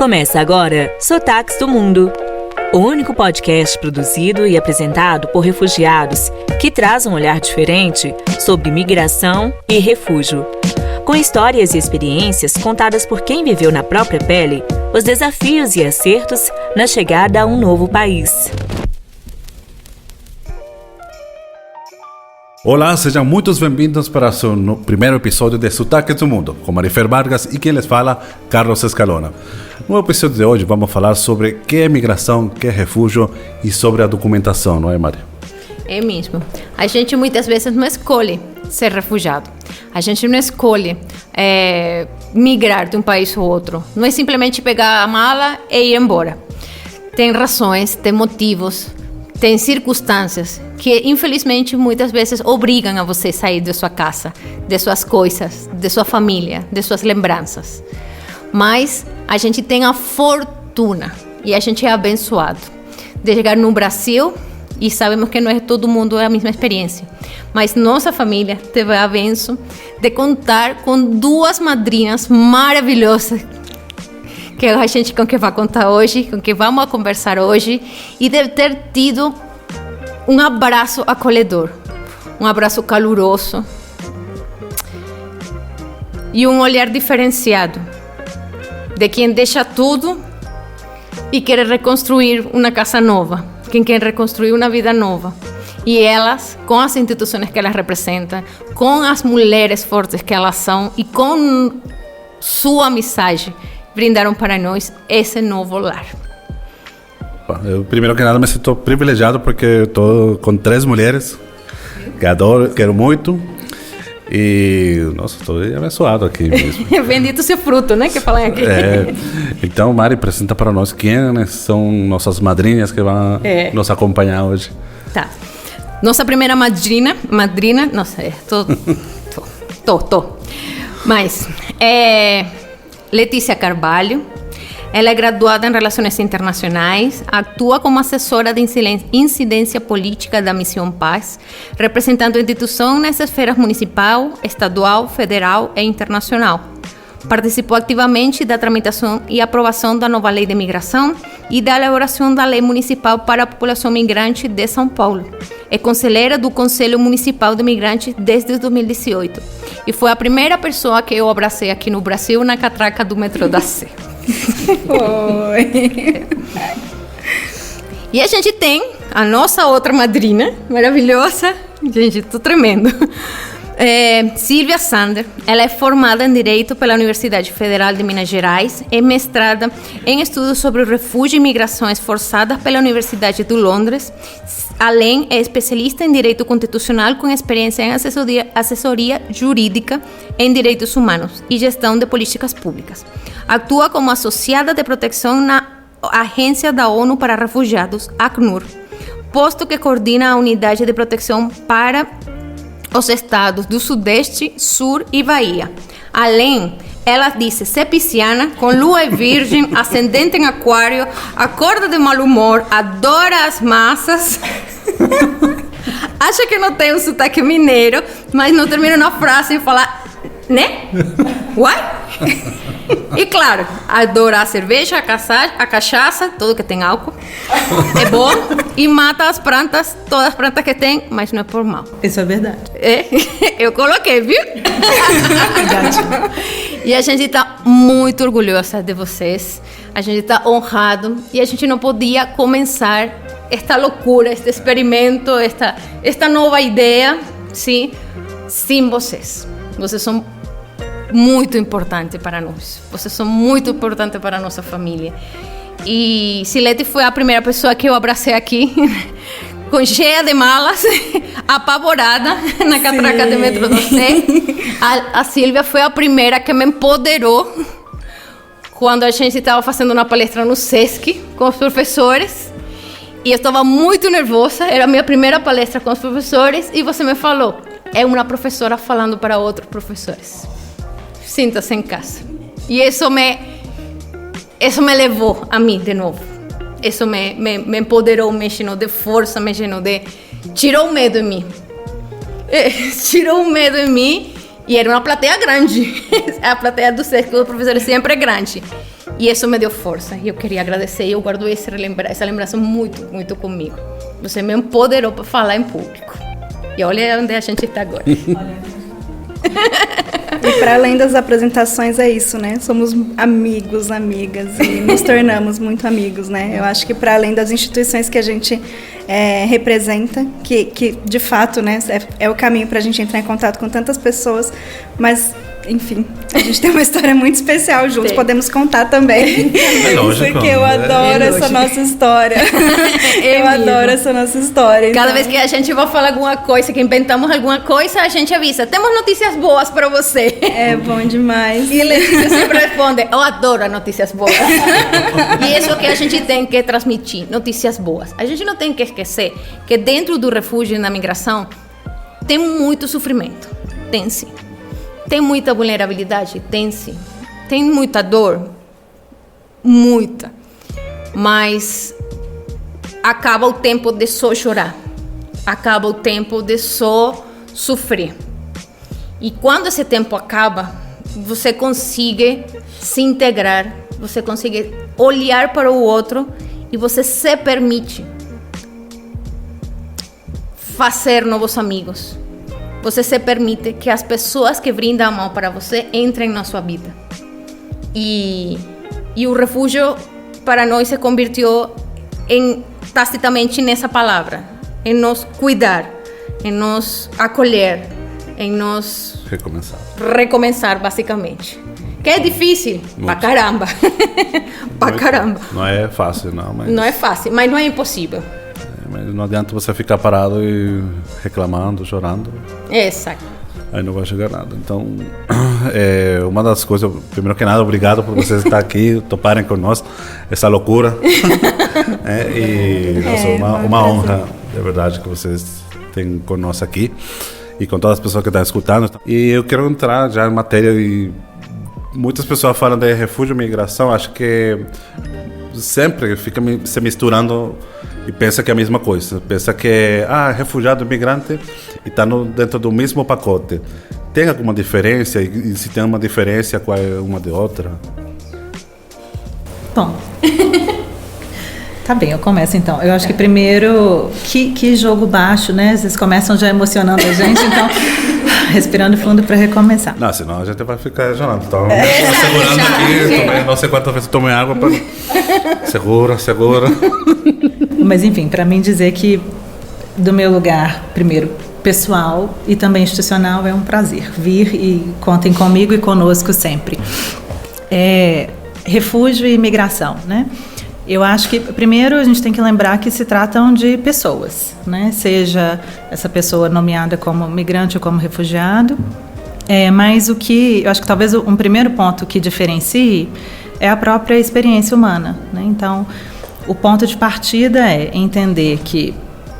Começa agora Sotaques do Mundo, o único podcast produzido e apresentado por refugiados que traz um olhar diferente sobre migração e refúgio, com histórias e experiências contadas por quem viveu na própria pele os desafios e acertos na chegada a um novo país. Olá, sejam muito bem-vindos para o primeiro episódio de Sotaques do Mundo, com Marifer Vargas e quem les fala, Carlos Escalona. No episódio de hoje vamos falar sobre o que é migração, o que é refúgio e sobre a documentação, não é, Mari? É mesmo. A gente muitas vezes não escolhe ser refugiado. A gente não escolhe migrar de um país ou outro. Não é simplesmente pegar a mala e ir embora. Tem razões, tem motivos, tem circunstâncias que, infelizmente, muitas vezes obrigam a você sair de sua casa, de suas coisas, de sua família, de suas lembranças. Mas a gente tem a fortuna e a gente é abençoado de chegar no Brasil, e sabemos que não é todo mundo a mesma experiência. Mas nossa família teve a benção de contar com duas madrinhas maravilhosas que a gente com que vai contar hoje, com que vamos conversar hoje, e de ter tido um abraço acolhedor, um abraço caloroso e um olhar diferenciado de quem deixa tudo e quer reconstruir uma casa nova, quem quer reconstruir uma vida nova. E elas, com as instituições que elas representam, com as mulheres fortes que elas são e com sua mensagem, brindaram para nós esse novo lar. Eu, primeiro que nada, me sinto privilegiado porque estou com 3 mulheres que adoro, quero muito. E, nossa, estou abençoado aqui mesmo. Bendito seu fruto, né, que falam aqui. Então, Mari, apresenta para nós quem são nossas madrinhas que vão nos acompanhar hoje. Tá. Nossa primeira madrina, nossa, tô. Mas, Letícia Carvalho. Ela é graduada em Relações Internacionais, atua como assessora de incidência política da Missão Paz, representando a instituição nas esferas municipal, estadual, federal e internacional. Participou ativamente da tramitação e aprovação da nova lei de imigração e da elaboração da lei municipal para a população migrante de São Paulo. É conselheira do Conselho Municipal de Imigrantes desde 2018 e foi a primeira pessoa que eu abracei aqui no Brasil na catraca do metrô da Sé. Foi. E a gente tem a nossa outra madrinha maravilhosa, gente, tô tremendo, Silvia Sander. Ela é formada em Direito pela Universidade Federal de Minas Gerais, é mestrada em estudos sobre refúgio e migrações forçadas pela Universidade de Londres. Além, é especialista em Direito Constitucional com experiência em assessoria jurídica em direitos humanos e gestão de políticas públicas. Atua como associada de proteção na Agência da ONU para Refugiados, ACNUR, posto que coordena a unidade de proteção para os estados do Sudeste, Sul e Bahia. Além, ela disse ser pisciana, com lua virgem, ascendente em aquário, acorda de mau humor, adora as massas, acha que não tem um sotaque mineiro, mas não termina uma frase e fala, né? Uai? E claro, adora a cerveja, a cachaça, tudo que tem álcool, é bom, e mata as plantas, todas as plantas que tem, mas não é por mal. Isso é verdade. Eu coloquei, viu? Verdade. E a gente está muito orgulhosa de vocês, a gente está honrado, e a gente não podia começar esta loucura, este experimento, esta nova ideia, sim, sem vocês. Vocês são muito importante para nós. Vocês são muito importantes para a nossa família. E Silete foi a primeira pessoa que eu abracei aqui, cheia de malas, apavorada, na catraca do metrô da Sé. A Silvia foi a primeira que me empoderou quando a gente estava fazendo uma palestra no SESC com os professores. E eu estava muito nervosa, era a minha primeira palestra com os professores, e você me falou, é uma professora falando para outros professores. Sinta-se em casa. E isso me levou a mim de novo. Isso me empoderou, me encheu de força, me encheu de... Tirou o medo em mim. Tirou o medo em mim E era uma plateia grande. A plateia do SESC do professor sempre é grande. E isso me deu força. E eu queria agradecer. E eu guardo essa lembrança muito, muito comigo. Você me empoderou para falar em público. E olha onde a gente está agora. E para além das apresentações é isso, né? Somos amigos, amigas e nos tornamos muito amigos, né? Eu acho que para além das instituições que a gente representa, que de fato, né, é o caminho para a gente entrar em contato com tantas pessoas, mas enfim, a gente tem uma história muito especial juntos, podemos contar também. É lógico. Porque eu adoro essa nossa história. Eu adoro essa nossa história. Então. Cada vez que a gente vai falar alguma coisa, que inventamos alguma coisa, a gente avisa, temos notícias boas para você. É bom demais. E Letícia sempre responde, eu adoro as notícias boas. E isso que a gente tem que transmitir, notícias boas. A gente não tem que esquecer que dentro do refúgio e na migração tem muito sofrimento. Tem sim. Tem muita vulnerabilidade? Tem sim. Tem muita dor? Muita. Mas acaba o tempo de só chorar. Acaba o tempo de só sofrer. E quando esse tempo acaba, você consegue se integrar, você consegue olhar para o outro e você se permite fazer novos amigos. Você se permite que as pessoas que brindam a mão para você entrem na sua vida. E o refúgio, para nós, se convirtiu tacitamente nessa palavra. Em nos cuidar, em nos acolher, em nos... Recomeçar, basicamente. Que é difícil? Pra caramba. Pra caramba. Não é fácil, não. Mas... Não é fácil, mas não é impossível. Mas não adianta você ficar parado e reclamando, chorando. Exato. Aí não vai chegar nada. Então, uma das coisas, primeiro que nada, obrigado por vocês estar aqui, toparem conosco essa loucura. Uma honra, é verdade, que vocês têm conosco aqui e com todas as pessoas que estão escutando. E eu quero entrar já em matéria e muitas pessoas falam de refúgio e migração, acho que sempre fica se misturando e pensa que é a mesma coisa. Pensa que é refugiado, imigrante e está dentro do mesmo pacote. Tem alguma diferença? E se tem uma diferença, qual é uma de outra? Bom, tá bem, eu começo então. Eu acho que primeiro, que jogo baixo, né? Vocês começam já emocionando a gente, então respirando fundo para recomeçar. Não, senão a gente vai ficar chorando. Então, segurando aqui, não sei quantas vezes tomei água para... Segura. Mas enfim, para mim dizer que do meu lugar, primeiro pessoal e também institucional, é um prazer vir e contem comigo e conosco sempre. Refúgio e imigração, né? Eu acho que primeiro a gente tem que lembrar que se tratam de pessoas, né? Seja essa pessoa nomeada como migrante ou como refugiado, mas o que eu acho que talvez um primeiro ponto que diferencie é a própria experiência humana, né? Então, o ponto de partida é entender que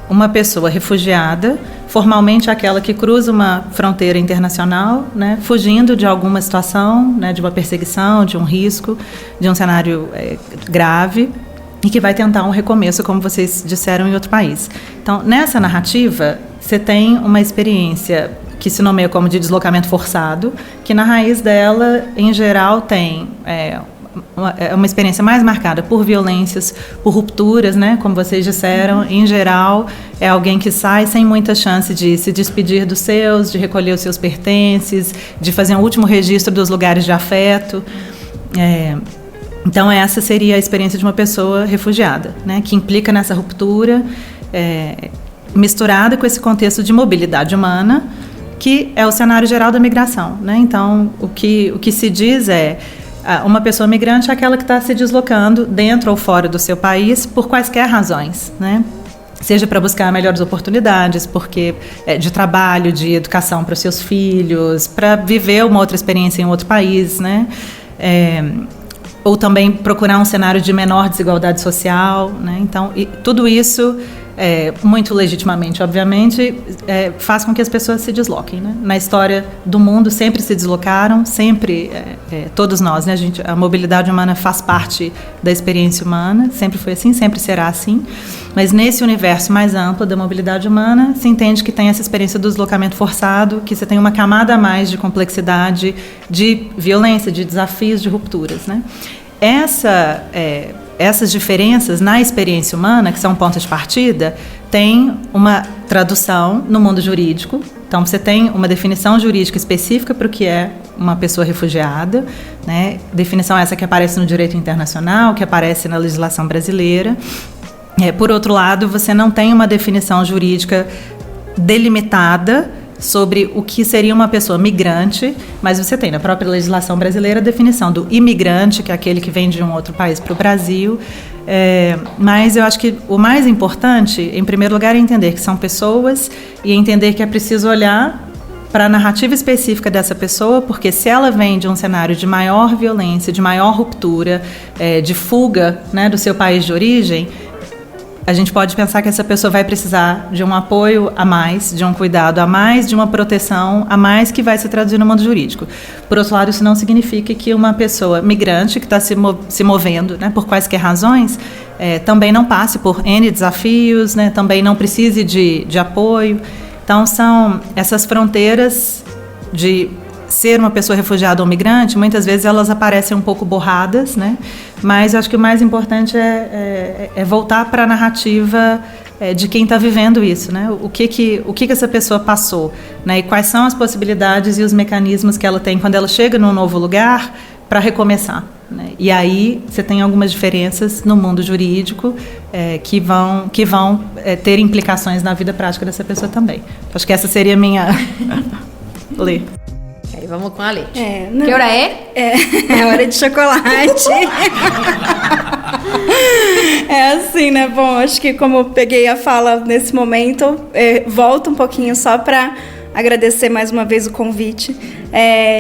uma pessoa refugiada, formalmente aquela que cruza uma fronteira internacional, né, fugindo de alguma situação, né, de uma perseguição, de um risco, de um cenário grave, e que vai tentar um recomeço, como vocês disseram, em outro país. Então, nessa narrativa, você tem uma experiência que se nomeia como de deslocamento forçado, que na raiz dela, em geral, tem uma experiência mais marcada por violências, por rupturas, né? Como vocês disseram, em geral, é alguém que sai sem muita chance de se despedir dos seus, de recolher os seus pertences, de fazer um último registro dos lugares de afeto. Então, essa seria a experiência de uma pessoa refugiada, né? Que implica nessa ruptura, misturada com esse contexto de mobilidade humana, que é o cenário geral da migração, né? Então, o que se diz é uma pessoa migrante é aquela que está se deslocando dentro ou fora do seu país por quaisquer razões, né? Seja para buscar melhores oportunidades, porque de trabalho, de educação para os seus filhos, para viver uma outra experiência em outro país, né? Ou também procurar um cenário de menor desigualdade social, né? Então, tudo isso, muito legitimamente, obviamente, faz com que as pessoas se desloquem, né? Na história do mundo sempre se deslocaram, sempre, todos nós, né? A mobilidade humana faz parte da experiência humana, sempre foi assim, sempre será assim, mas nesse universo mais amplo da mobilidade humana, se entende que tem essa experiência do deslocamento forçado, que você tem uma camada a mais de complexidade, de violência, de desafios, de rupturas, né? essas diferenças na experiência humana, que são pontos de partida, tem uma tradução no mundo jurídico. Então, você tem uma definição jurídica específica para o que é uma pessoa refugiada, né? Definição essa que aparece no direito internacional, que aparece na legislação brasileira. Por outro lado, você não tem uma definição jurídica delimitada sobre o que seria uma pessoa migrante, mas você tem na própria legislação brasileira a definição do imigrante, que é aquele que vem de um outro país para o Brasil. Mas eu acho que o mais importante, em primeiro lugar, é entender que são pessoas e entender que é preciso olhar para a narrativa específica dessa pessoa, porque se ela vem de um cenário de maior violência, de maior ruptura, de fuga, né, do seu país de origem, a gente pode pensar que essa pessoa vai precisar de um apoio a mais, de um cuidado a mais, de uma proteção a mais que vai se traduzir no mundo jurídico. Por outro lado, isso não significa que uma pessoa migrante que está se movendo, né, por quaisquer razões, também não passe por N desafios, né, também não precise de apoio. Então, são essas fronteiras de ser uma pessoa refugiada ou migrante, muitas vezes elas aparecem um pouco borradas, né? Mas eu acho que o mais importante é voltar para a narrativa de quem está vivendo isso, né? O que essa pessoa passou, né? E quais são as possibilidades e os mecanismos que ela tem quando ela chega num novo lugar para recomeçar, né? E aí você tem algumas diferenças no mundo jurídico que vão ter implicações na vida prática dessa pessoa também. Acho que essa seria a minha... Lê. Aí vamos com a leite. Não. Que hora é? É hora de chocolate. É assim, né? Bom, acho que como eu peguei a fala nesse momento, volto um pouquinho só para agradecer mais uma vez o convite.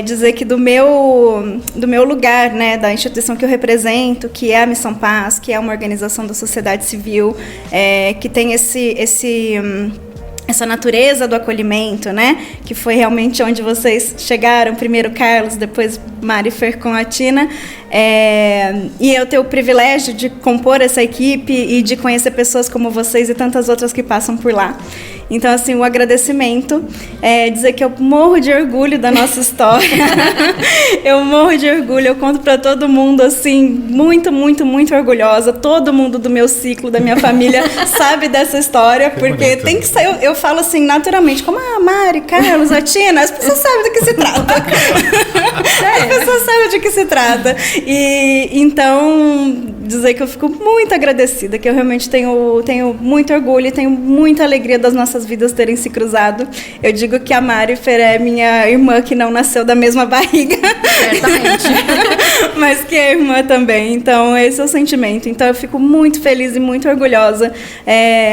Dizer que do meu lugar, né, da instituição que eu represento, que é a Missão Paz, que é uma organização da sociedade civil, que tem essa natureza do acolhimento, né? Que foi realmente onde vocês chegaram, primeiro Carlos, depois Mari Fer com a Tina. E eu tenho o privilégio de compor essa equipe e de conhecer pessoas como vocês e tantas outras que passam por lá. Então, assim, o agradecimento dizer que eu morro de orgulho da nossa história. Eu morro de orgulho, eu conto para todo mundo, assim, muito, muito, muito orgulhosa. Todo mundo do meu ciclo, da minha família, sabe dessa história, porque tem que sair. Eu falo assim, naturalmente, como a Mari, Carlos, a Tina, as pessoas sabem do que se trata. As pessoas sabem de que se trata. E então, dizer que eu fico muito agradecida, que eu realmente tenho muito orgulho e tenho muita alegria das nossas vidas terem se cruzado. Eu digo que a Mari Fer é minha irmã que não nasceu da mesma barriga. Certamente. Mas que é irmã também. Então, esse é o sentimento. Então, eu fico muito feliz e muito orgulhosa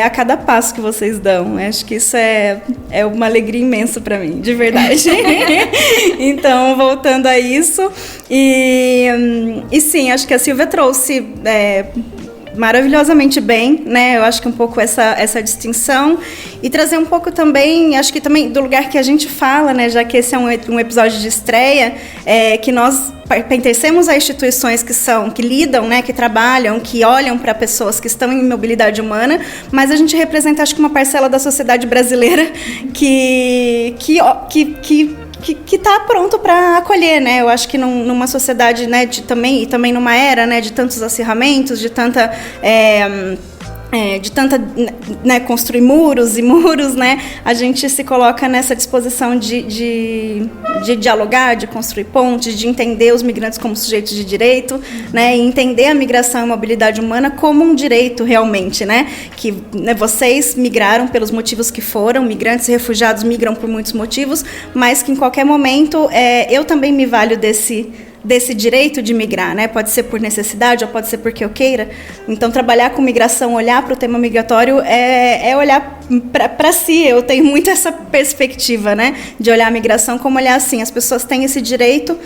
a cada passo que vocês dão. Acho que isso é uma alegria imensa para mim, de verdade. Então, voltando a isso. E sim, acho que a Silvia trouxe maravilhosamente bem, né? Eu acho que um pouco essa distinção e trazer um pouco também, acho que também do lugar que a gente fala, né? Já que esse é um episódio de estreia, que nós pertencemos a instituições que lidam, né? Que trabalham, que olham para pessoas que estão em mobilidade humana, mas a gente representa, acho que uma parcela da sociedade brasileira que está pronto para acolher, né? Eu acho que numa sociedade, né, também numa era, né, de tantos acirramentos, de tanta né, construir muros e muros, né? A gente se coloca nessa disposição de dialogar, de construir pontes, de entender os migrantes como sujeitos de direito, né? E entender a migração e a mobilidade humana como um direito realmente, né? Que, né, vocês migraram pelos motivos que foram, migrantes e refugiados migram por muitos motivos, mas que em qualquer momento eu também me valho desse direito de migrar, né? Pode ser por necessidade ou pode ser porque eu queira. Então, trabalhar com migração, olhar para o tema migratório é olhar para si. Eu tenho muito essa perspectiva, né? De olhar a migração como olhar assim, as pessoas têm esse direito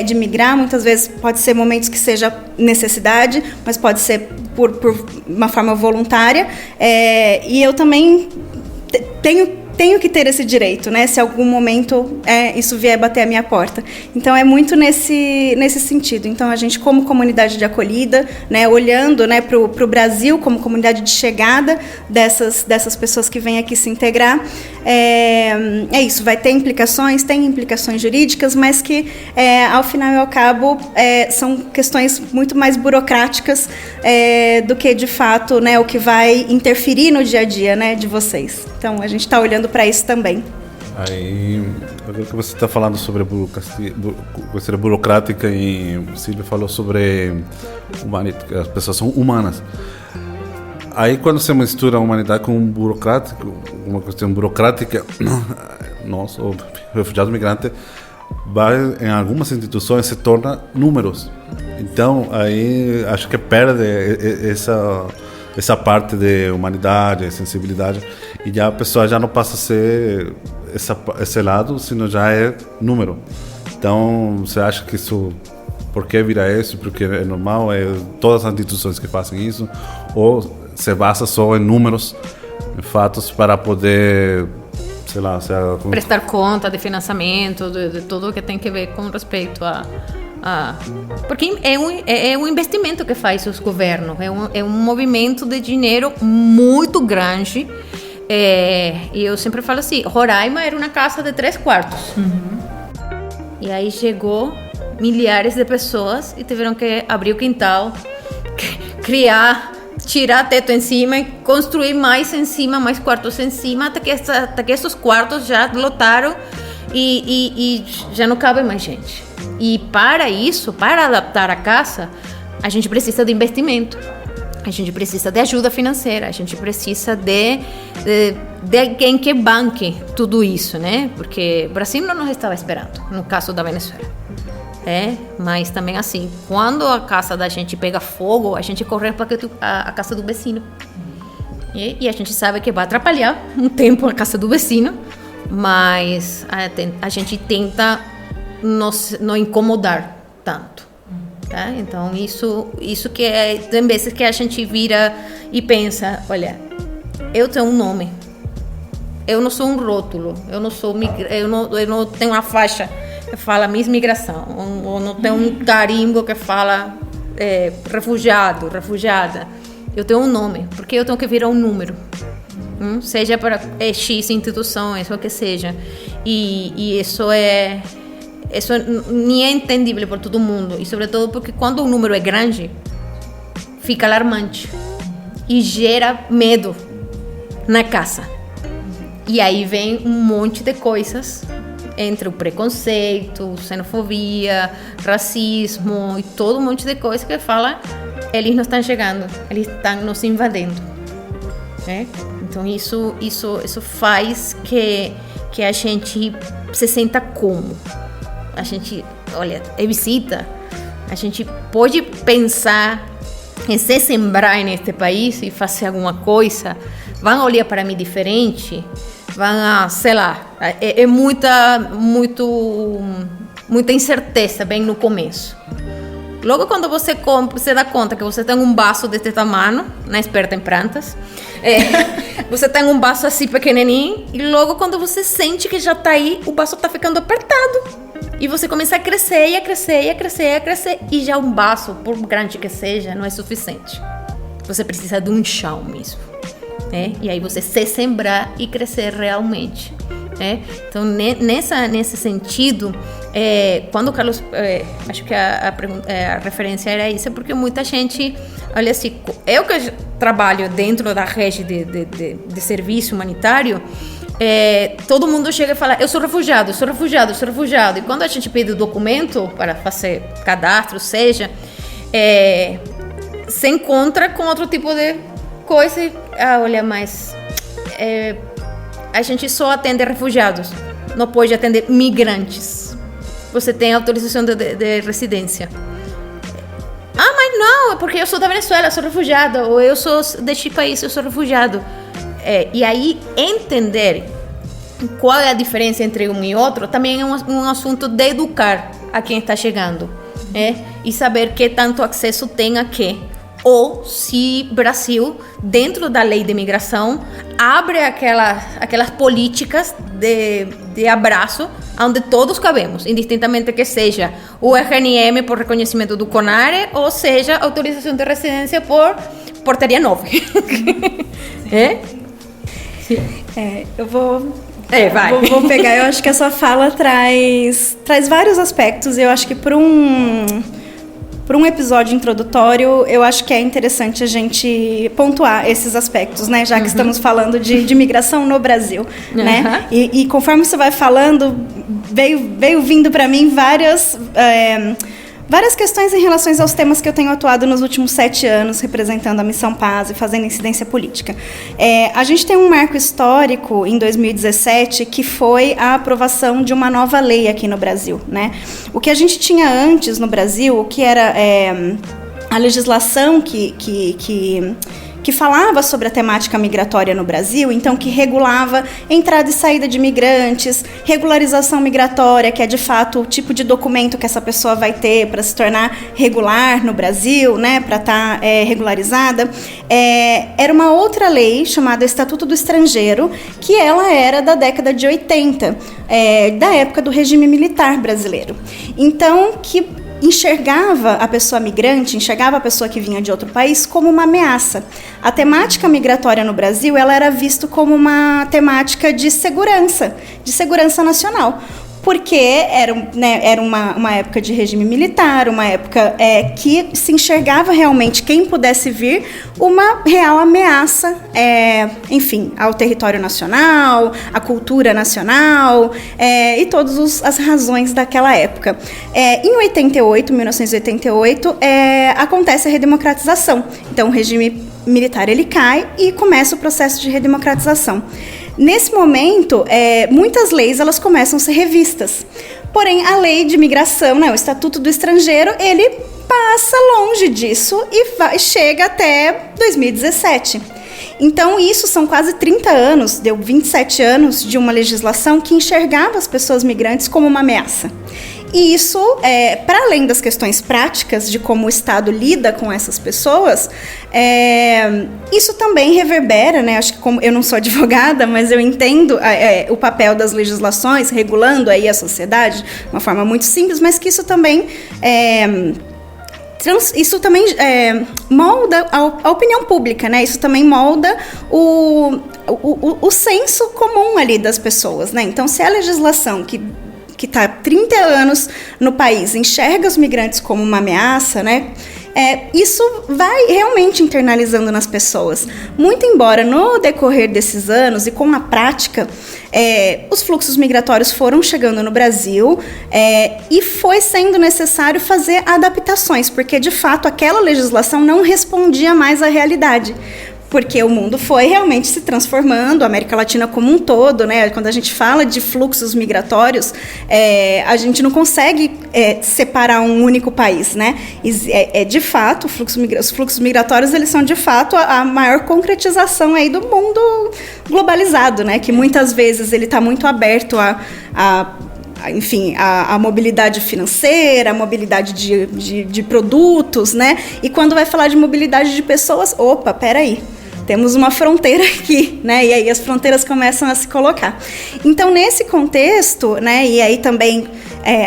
de migrar, muitas vezes pode ser momentos que seja necessidade, mas pode ser por uma forma voluntária. E eu também tenho tenho que ter esse direito, né? Se algum momento isso vier bater a minha porta. Então é muito nesse sentido. Então a gente, como comunidade de acolhida, né, olhando, né, para o Brasil como comunidade de chegada dessas pessoas que vêm aqui se integrar, é isso, vai ter implicações, tem implicações jurídicas, mas que ao final e ao cabo são questões muito mais burocráticas do que de fato, né, o que vai interferir no dia a dia, né, de vocês. Então a gente está olhando para isso também. Aí, agora que você está falando sobre a burocrática e Silvia falou sobre as pessoas são humanas. Aí quando você mistura a humanidade com burocrático, uma questão burocrática, nós, o refugiado migrante, em algumas instituições se torna números. Então aí acho que perde essa parte de humanidade, sensibilidade, e já a pessoa já não passa a ser esse lado, senão já é número. Então, você acha que isso, por que vira isso? Porque é normal, todas as instituições que fazem isso, ou se basa só em números, em fatos, para poder, sei lá... prestar conta de financiamento, de tudo que tem que ver com respeito a porque é um investimento que faz os governos, é um movimento de dinheiro muito grande. E eu sempre falo assim, Roraima era uma casa de 3 quartos. E aí chegou milhares de pessoas e tiveram que abrir o quintal, tirar teto em cima e construir mais em cima, mais quartos em cima, até que esses quartos já lotaram e já não cabe mais gente. E para isso, para adaptar a casa, a gente precisa de investimento, a gente precisa de ajuda financeira, a gente precisa de alguém que banque tudo isso, né? Porque o Brasil não nos estava esperando, no caso da Venezuela. Mas também assim, quando a casa da gente pega fogo, a gente corre para a casa do vecino. E a gente sabe que vai atrapalhar um tempo a casa do vecino, mas a gente tenta não incomodar tanto, tá? Então isso que tem vezes que a gente vira e pensa, olha, eu tenho um nome, eu não sou um rótulo, eu não tenho uma faixa que fala Miss Migração, ou não tenho um carimbo que fala refugiado, refugiada. Eu tenho um nome, porque eu tenho que virar um número, seja para X instituições, ou o que seja, e isso nem é entendível por todo mundo, e sobretudo porque quando o número é grande, fica alarmante e gera medo na casa. E aí vem um monte de coisas, entre o preconceito, xenofobia, racismo e todo um monte de coisa que fala, eles não estão chegando, eles estão nos invadindo, né? Então isso faz que a gente se sinta como. A gente, olha, visita, a gente pode pensar em se sembrar neste país e fazer alguma coisa, vão olhar para mim diferente, vão, sei lá, muita incerteza bem no começo. Logo quando você compra, você dá conta que você tem um vaso deste tamanho, na experta em plantas, você tem um vaso assim pequenininho, e logo quando você sente que já está aí, o vaso está ficando apertado. E você começa a crescer, e a crescer, e a crescer, e a crescer, e já um vaso, por grande que seja, não é suficiente. Você precisa de um chão mesmo, né? E aí você se sembrar e crescer realmente, né? Então, nesse sentido, quando o Carlos, acho que a referência era isso, porque muita gente, olha assim, eu que trabalho dentro da rede de serviço humanitário, todo mundo chega e fala, eu sou refugiado. E quando a gente pede o documento para fazer cadastro, seja, se encontra com outro tipo de coisa. Olha, mas a gente só atende refugiados, não pode atender migrantes. Você tem autorização de residência. Mas não, é porque eu sou da Venezuela, eu sou refugiada, ou eu sou deste país, eu sou refugiado. E aí, entender qual é a diferença entre um e outro também é um assunto de educar a quem está chegando, e saber que tanto acesso tem a quê, ou se Brasil, dentro da lei de imigração, abre aquelas políticas de abraço onde todos cabemos, indistintamente que seja o RNM por reconhecimento do CONARE ou seja autorização de residência por portaria 9. Eu vou vai. Vou pegar, eu acho que a sua fala traz vários aspectos. Eu acho que por um episódio introdutório, eu acho que é interessante a gente pontuar esses aspectos, né? Já que estamos falando de migração no Brasil, né? E conforme você vai falando, veio vindo para mim várias questões em relação aos temas que eu tenho atuado nos últimos 7 anos, representando a Missão Paz e fazendo incidência política. A gente tem um marco histórico em 2017, que foi a aprovação de uma nova lei aqui no Brasil, né? O que a gente tinha antes no Brasil, o que era a legislação que falava sobre a temática migratória no Brasil, então que regulava entrada e saída de imigrantes, regularização migratória, que é de fato o tipo de documento que essa pessoa vai ter para se tornar regular no Brasil, né, para estar regularizada. Era uma outra lei chamada Estatuto do Estrangeiro, que ela era da década de 80, da época do regime militar brasileiro. Então, que enxergava a pessoa migrante, enxergava a pessoa que vinha de outro país como uma ameaça. A temática migratória no Brasil, ela era vista como uma temática de segurança nacional. Porque era uma época de regime militar, uma época que se enxergava realmente quem pudesse vir uma real ameaça, enfim, ao território nacional, à cultura nacional e todas as razões daquela época. Em 1988, acontece a redemocratização. Então, o regime militar ele cai e começa o processo de redemocratização. Nesse momento, muitas leis elas começam a ser revistas. Porém, a lei de imigração, né, o Estatuto do Estrangeiro, ele passa longe disso e chega até 2017. Então, isso são quase 30 anos, deu 27 anos de uma legislação que enxergava as pessoas migrantes como uma ameaça. E isso, para além das questões práticas de como o Estado lida com essas pessoas, isso também reverbera, né? Acho que como eu não sou advogada, mas eu entendo o papel das legislações regulando aí a sociedade de uma forma muito simples, mas que isso também molda a opinião pública, né? Isso também molda o senso comum ali das pessoas, né? Então, se a legislação que está há 30 anos no país enxerga os migrantes como uma ameaça, né? Isso vai realmente internalizando nas pessoas. Muito embora no decorrer desses anos e com a prática, os fluxos migratórios foram chegando no Brasil e foi sendo necessário fazer adaptações, porque de fato aquela legislação não respondia mais à realidade. Porque o mundo foi realmente se transformando, a América Latina como um todo, né? Quando a gente fala de fluxos migratórios, a gente não consegue separar um único país, né? De fato, os fluxos migratórios, eles são de fato a maior concretização aí do mundo globalizado, né? Que muitas vezes ele está muito aberto enfim, a mobilidade financeira, a mobilidade de produtos, né? E quando vai falar de mobilidade de pessoas, opa, peraí, temos uma fronteira aqui, né? E aí as fronteiras começam a se colocar. Então, nesse contexto, né? E aí também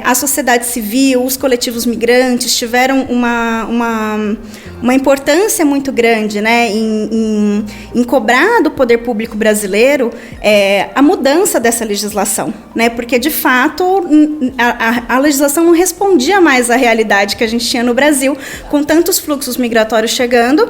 a sociedade civil, os coletivos migrantes tiveram uma importância muito grande, né? Em cobrar do poder público brasileiro a mudança dessa legislação, né? Porque, de fato, a legislação não respondia mais à realidade que a gente tinha no Brasil, com tantos fluxos migratórios chegando,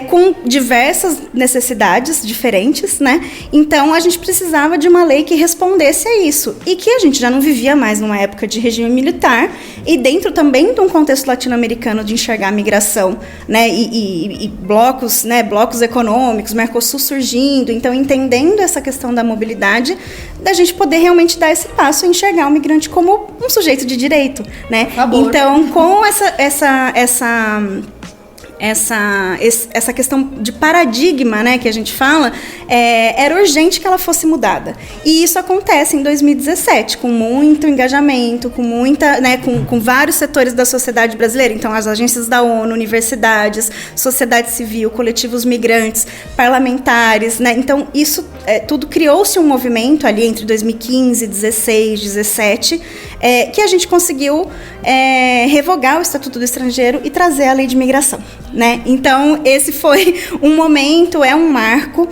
com diversas necessidades diferentes, né? Então, a gente precisava de uma lei que respondesse a isso. E que a gente já não vivia mais numa época de regime militar e dentro também de um contexto latino-americano de enxergar a migração, né? E blocos, né? Blocos econômicos, Mercosul surgindo. Então, entendendo essa questão da mobilidade, da gente poder realmente dar esse passo e enxergar o migrante como um sujeito de direito, né? Então, com essa questão de paradigma, né, que a gente fala, era urgente que ela fosse mudada. E isso acontece em 2017, com muito engajamento, com muita, né, com vários setores da sociedade brasileira. Então, as agências da ONU, universidades, sociedade civil, coletivos migrantes, parlamentares, né? Então, isso tudo criou-se um movimento ali entre 2015, 16, 17, que a gente conseguiu revogar o Estatuto do Estrangeiro e trazer a Lei de Imigração, né? Então, esse foi um momento, um marco,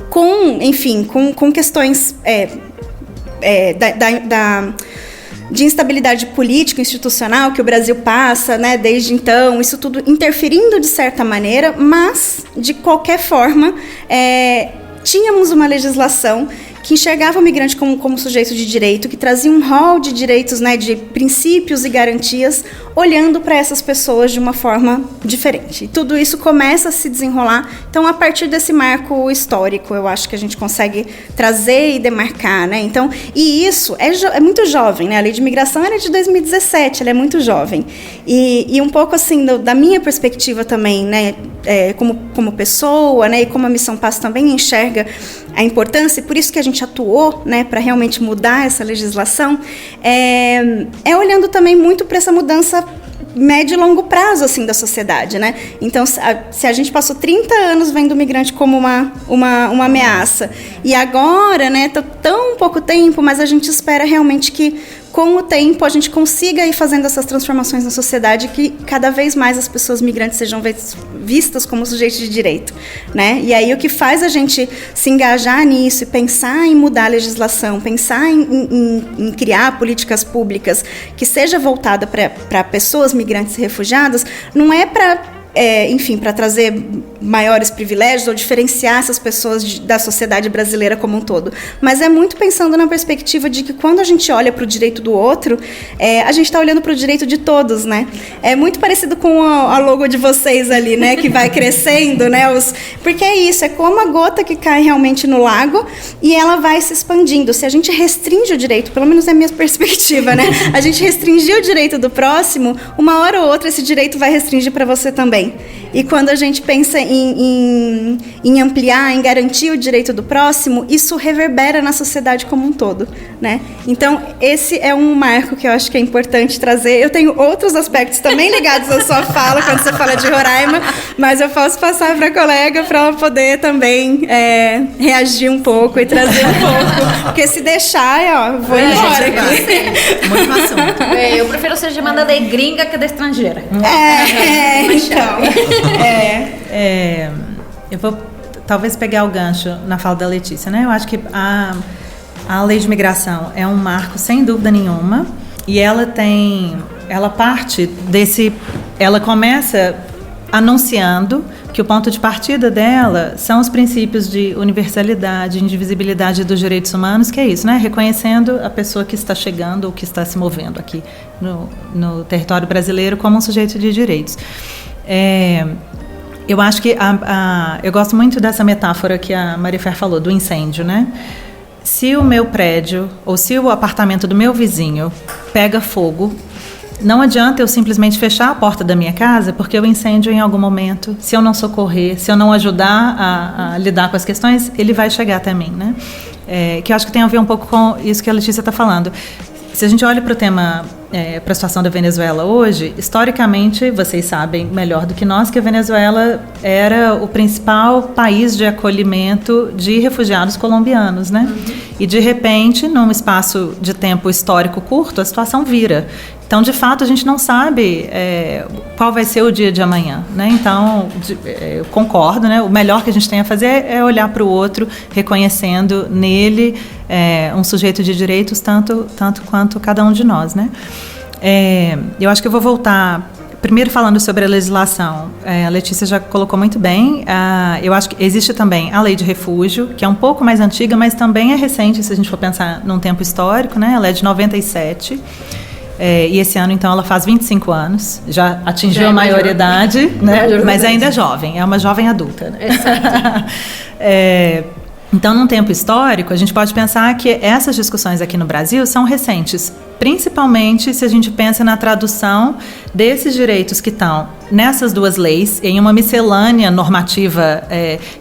com questões de instabilidade política, institucional que o Brasil passa, né, desde então, isso tudo interferindo de certa maneira, mas, de qualquer forma, tínhamos uma legislação que enxergava o migrante como sujeito de direito, que trazia um rol de direitos, né, de princípios e garantias, olhando para essas pessoas de uma forma diferente. E tudo isso começa a se desenrolar. Então, a partir desse marco histórico, eu acho que a gente consegue trazer e demarcar, né? Então, e isso é muito jovem, né? A Lei de Imigração era de 2017, ela é muito jovem. E um pouco assim, da minha perspectiva também, né, como pessoa, né, e como a Missão Passo também enxerga a importância, e por isso que a gente atuou, né, para realmente mudar essa legislação, olhando também muito para essa mudança médio e longo prazo, assim, da sociedade, né? Então, se a gente passou 30 anos vendo o migrante como uma ameaça, e agora, né, tá tão pouco tempo, mas a gente espera realmente que, com o tempo, a gente consiga ir fazendo essas transformações na sociedade, que cada vez mais as pessoas migrantes sejam vistas como sujeitos de direito, né? E aí o que faz a gente se engajar nisso e pensar em mudar a legislação, pensar em criar políticas públicas que seja voltada para pessoas migrantes e refugiadas, não é para para trazer maiores privilégios ou diferenciar essas pessoas da sociedade brasileira como um todo. Mas é muito pensando na perspectiva de que quando a gente olha para o direito do outro, a gente está olhando para o direito de todos, né? É muito parecido com a logo de vocês ali, né? Que vai crescendo, né? Porque é isso, é como a gota que cai realmente no lago e ela vai se expandindo. Se a gente restringe o direito, pelo menos é a minha perspectiva, né? A gente restringir o direito do próximo, uma hora ou outra esse direito vai restringir para você também. E quando a gente pensa em ampliar, em garantir o direito do próximo, isso reverbera na sociedade como um todo, né? Então, esse é um marco que eu acho que é importante trazer. Eu tenho outros aspectos também ligados à sua fala, quando você fala de Roraima, mas eu posso passar para a colega para ela poder também reagir um pouco e trazer um pouco. Porque se deixar, vou embora aqui. Muito assunto. Eu prefiro ser chamada de gringa que de estrangeira. Então... eu vou talvez pegar o gancho na fala da Letícia, né? Eu acho que a Lei de Imigração é um marco sem dúvida nenhuma, e ela parte ela começa anunciando que o ponto de partida dela são os princípios de universalidade, indivisibilidade dos direitos humanos, que é isso, né? Reconhecendo a pessoa que está chegando ou que está se movendo aqui no território brasileiro como um sujeito de direitos. Eu acho que eu gosto muito dessa metáfora que a Marifer falou, do incêndio, né? Se o meu prédio ou se o apartamento do meu vizinho pega fogo, não adianta eu simplesmente fechar a porta da minha casa, porque o incêndio, em algum momento, se eu não socorrer, se eu não ajudar a lidar com as questões, ele vai chegar até mim, né? Que eu acho que tem a ver um pouco com isso que a Letícia está falando. Se a gente olha para o tema, para a situação da Venezuela hoje, historicamente, vocês sabem melhor do que nós que a Venezuela era o principal país de acolhimento de refugiados colombianos, né? E, de repente, num espaço de tempo histórico curto, a situação vira. Então, de fato, a gente não sabe qual vai ser o dia de amanhã, né? Então, eu concordo, né? O melhor que a gente tem a fazer é olhar para o outro, reconhecendo nele um sujeito de direitos tanto quanto cada um de nós, né? Eu acho que eu vou voltar primeiro falando sobre a legislação. A Letícia já colocou muito bem. Eu acho que existe também a Lei de Refúgio, que é um pouco mais antiga, mas também é recente, se a gente for pensar num tempo histórico, né? Ela é de 97. E esse ano, então, ela faz 25 anos, já atingiu a maioridade, né? Mas ainda é jovem, é uma jovem adulta. Né? Então, num tempo histórico, a gente pode pensar que essas discussões aqui no Brasil são recentes, principalmente se a gente pensa na tradução desses direitos que estão nessas duas leis, em uma miscelânea normativa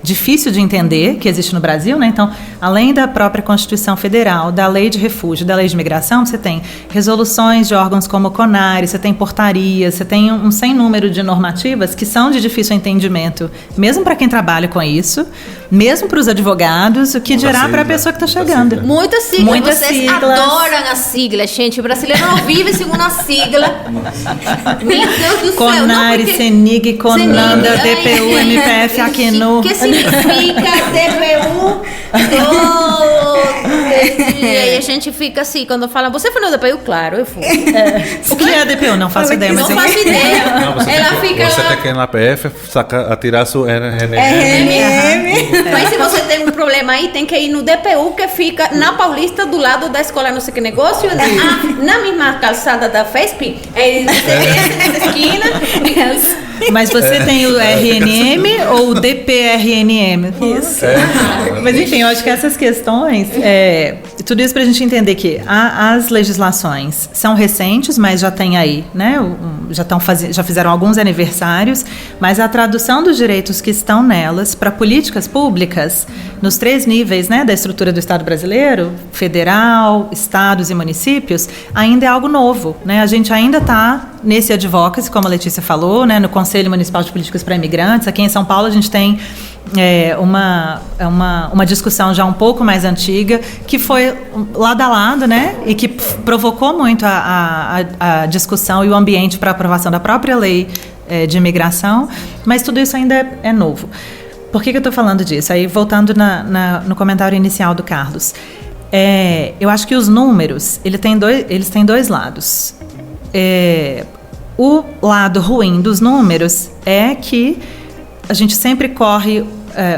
difícil de entender, que existe no Brasil, né? Então, além da própria Constituição Federal, da Lei de Refúgio, da Lei de Migração, você tem resoluções de órgãos como o CONARE, você tem portarias, você tem um sem número de normativas que são de difícil entendimento, mesmo para quem trabalha com isso, mesmo para os advogados, o que dirá para a pessoa que está chegando. Muitas siglas. Muitas Vocês siglas. adoram as siglas, gente. O brasileiro não vive sem uma sigla. Meu Deus do céu. CONARE, CENIG, CONANDA, DPU, MPF, AQNUR. Que significa DPU? E aí a gente fica assim, quando fala, você foi no DPU? Claro, eu fui. O que é DPU? Não faço ideia, mas Não faço ideia. Ela fica Você lá. tem que ir na PF tirar seu RNM. Mas se você tem um problema aí, tem que ir no DPU, que fica na Paulista, do lado da escola não sei que negócio, na mesma calçada da FESP, nessa esquina. Mas você tem o RNM ou o DPRNM? Isso. Mas enfim, eu acho que essas questões, tudo isso para a gente entender que as legislações são recentes, mas já tem aí, né? Já fizeram alguns aniversários, mas a tradução dos direitos que estão nelas para políticas públicas, nos 3 níveis, né, da estrutura do Estado brasileiro, federal, estados e municípios, ainda é algo novo, né? A gente ainda está nesse advocacy, como a Letícia falou, né, no Conselho Municipal de Políticas para Imigrantes. Aqui em São Paulo a gente tem uma discussão já um pouco mais antiga, que foi lado a lado, né, e que provocou muito a discussão e o ambiente para a aprovação da própria lei de imigração, mas tudo isso ainda é novo. Por que eu estou falando disso? Aí, voltando no comentário inicial do Carlos, eu acho que os números, eles têm dois lados. O lado ruim dos números é que a gente sempre corre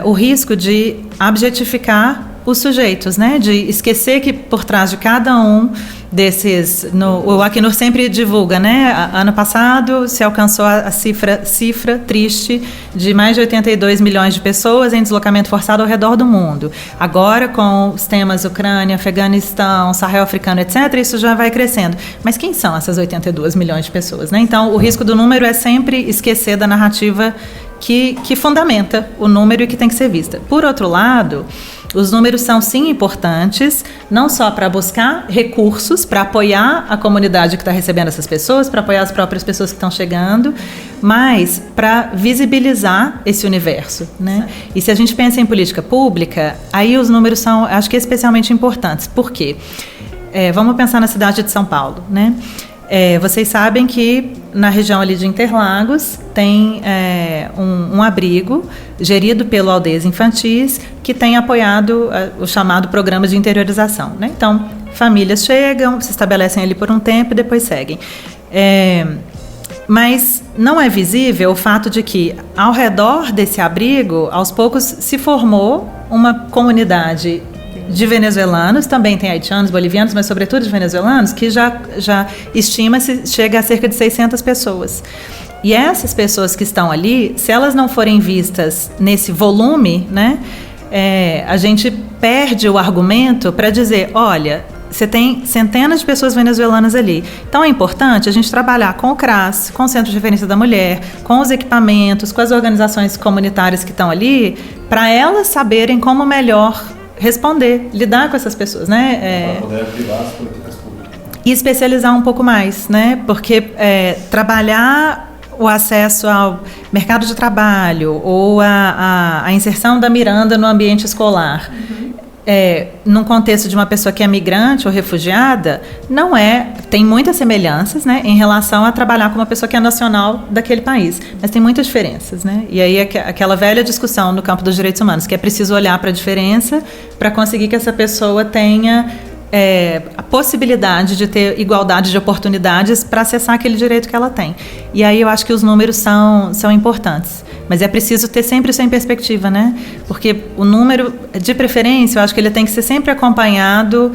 o risco de objetificar os sujeitos, né? De esquecer que por trás de cada um desses, o Acnur sempre divulga, né? Ano passado se alcançou a cifra triste de mais de 82 milhões de pessoas em deslocamento forçado ao redor do mundo. Agora, com os temas Ucrânia, Afeganistão, Sahel africano, etc., isso já vai crescendo. Mas quem são essas 82 milhões de pessoas, né? Então, o risco do número é sempre esquecer da narrativa que fundamenta o número e que tem que ser vista. Por outro lado, os números são sim importantes, não só para buscar recursos, para apoiar a comunidade que está recebendo essas pessoas, para apoiar as próprias pessoas que estão chegando, mas para visibilizar esse universo, né? E se a gente pensa em política pública, aí os números são, acho que especialmente importantes. Por quê? Vamos pensar na cidade de São Paulo, né? Vocês sabem que na região ali de Interlagos tem um abrigo gerido pelo Aldeias Infantis que tem apoiado o chamado programa de interiorização, né? Então, famílias chegam, se estabelecem ali por um tempo e depois seguem. Mas não é visível o fato de que ao redor desse abrigo, aos poucos, se formou uma comunidade de venezuelanos, também tem haitianos, bolivianos, mas sobretudo de venezuelanos, que já estima-se chega a cerca de 600 pessoas. E essas pessoas que estão ali, se elas não forem vistas nesse volume, né, a gente perde o argumento para dizer, olha, você tem centenas de pessoas venezuelanas ali. Então é importante a gente trabalhar com o CRAS, com o Centro de Referência da Mulher, com os equipamentos, com as organizações comunitárias que estão ali, para elas saberem como melhor responder, lidar com essas pessoas, né? Para poder ativar as políticas públicas. E especializar um pouco mais, né? Porque trabalhar o acesso ao mercado de trabalho ou a inserção da Miranda no ambiente escolar, num contexto de uma pessoa que é migrante ou refugiada, tem muitas semelhanças, né, em relação a trabalhar com uma pessoa que é nacional daquele país, mas tem muitas diferenças, né? E aí aquela velha discussão no campo dos direitos humanos, que é preciso olhar para a diferença para conseguir que essa pessoa tenha a possibilidade de ter igualdade de oportunidades para acessar aquele direito que ela tem. E aí eu acho que os números são importantes. Mas é preciso ter sempre isso em perspectiva, né? Porque o número, de preferência, eu acho que ele tem que ser sempre acompanhado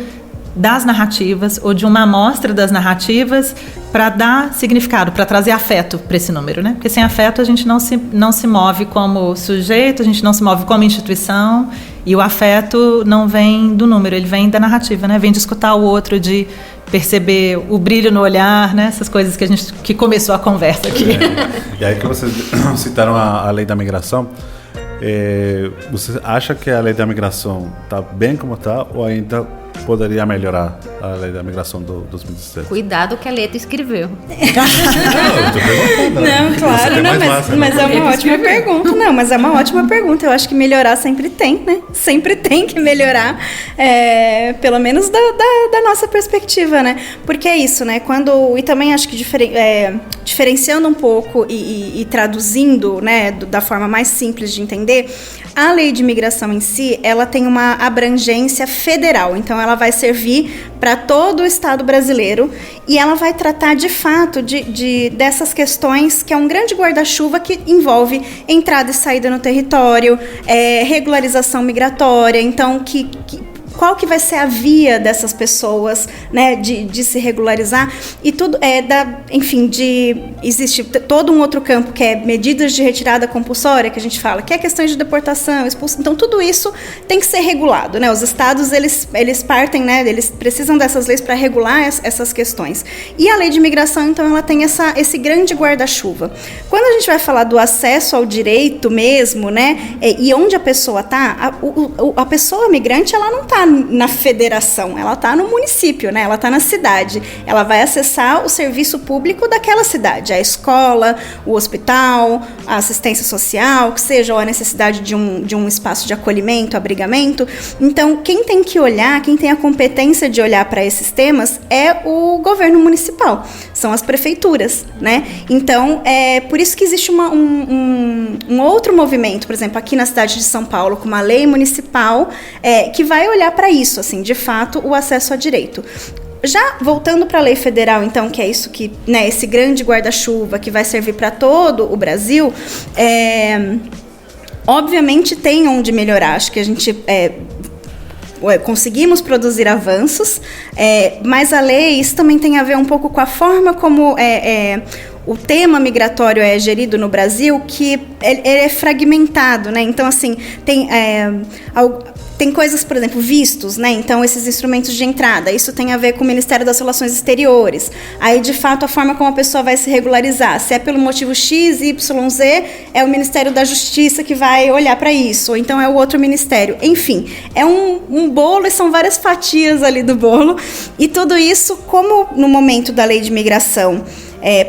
das narrativas ou de uma amostra das narrativas para dar significado, para trazer afeto para esse número, né? Porque sem afeto a gente não se move como sujeito, a gente não se move como instituição E o afeto não vem do número, ele vem da narrativa, né? Vem de escutar o outro, de perceber o brilho no olhar, né? Essas coisas que começou a conversa aqui. E aí que vocês citaram a lei da migração, você acha que a lei da migração está bem como está ou ainda poderia melhorar a lei da migração do 2017? Cuidado que a Leta escreveu. Não, claro, mas é uma ótima pergunta. Não, mas é uma ótima pergunta. Eu acho que melhorar sempre tem, né? Sempre tem que melhorar, pelo menos da nossa perspectiva, né? Porque é isso, né? E também acho que diferenciando um pouco e traduzindo, né, da forma mais simples de entender, a lei de imigração em si, ela tem uma abrangência federal, então ela vai servir para todo o Estado brasileiro e ela vai tratar de fato dessas questões que é um grande guarda-chuva que envolve entrada e saída no território, regularização migratória, então qual que vai ser a via dessas pessoas, né, de se regularizar e tudo, enfim, existe todo um outro campo que é medidas de retirada compulsória, que a gente fala, que é questões de deportação, expulsão, então tudo isso tem que ser regulado, né, os estados, eles partem, né, eles precisam dessas leis para regular essas questões, e a lei de imigração, então, ela tem esse grande guarda-chuva. Quando a gente vai falar do acesso ao direito mesmo, né, e onde a pessoa está, a pessoa migrante, ela não está na federação, ela está no município, né? Ela está na cidade, ela vai acessar o serviço público daquela cidade, a escola, o hospital, a assistência social, que seja, ou a necessidade de um espaço de acolhimento, abrigamento. Então, quem tem que olhar, quem tem a competência de olhar para esses temas é o governo municipal, são as prefeituras, né? Então, por isso que existe um outro movimento, por exemplo, aqui na cidade de São Paulo, com uma lei municipal que vai olhar para isso, assim, de fato, o acesso a direito. Já voltando para a lei federal, então, que é isso que, né, esse grande guarda-chuva que vai servir para todo o Brasil, obviamente tem onde melhorar. Acho que a gente conseguimos produzir avanços, mas a lei, isso também tem a ver um pouco com a forma como o tema migratório é gerido no Brasil, que ele é fragmentado, né? Então, assim, tem coisas, por exemplo, vistos, né? Então, esses instrumentos de entrada, isso tem a ver com o Ministério das Relações Exteriores. Aí, de fato, a forma como a pessoa vai se regularizar, se é pelo motivo X, Y, Z, é o Ministério da Justiça que vai olhar para isso, ou então é o outro ministério. Enfim, é um bolo e são várias fatias ali do bolo. E tudo isso, como no momento da lei de imigração,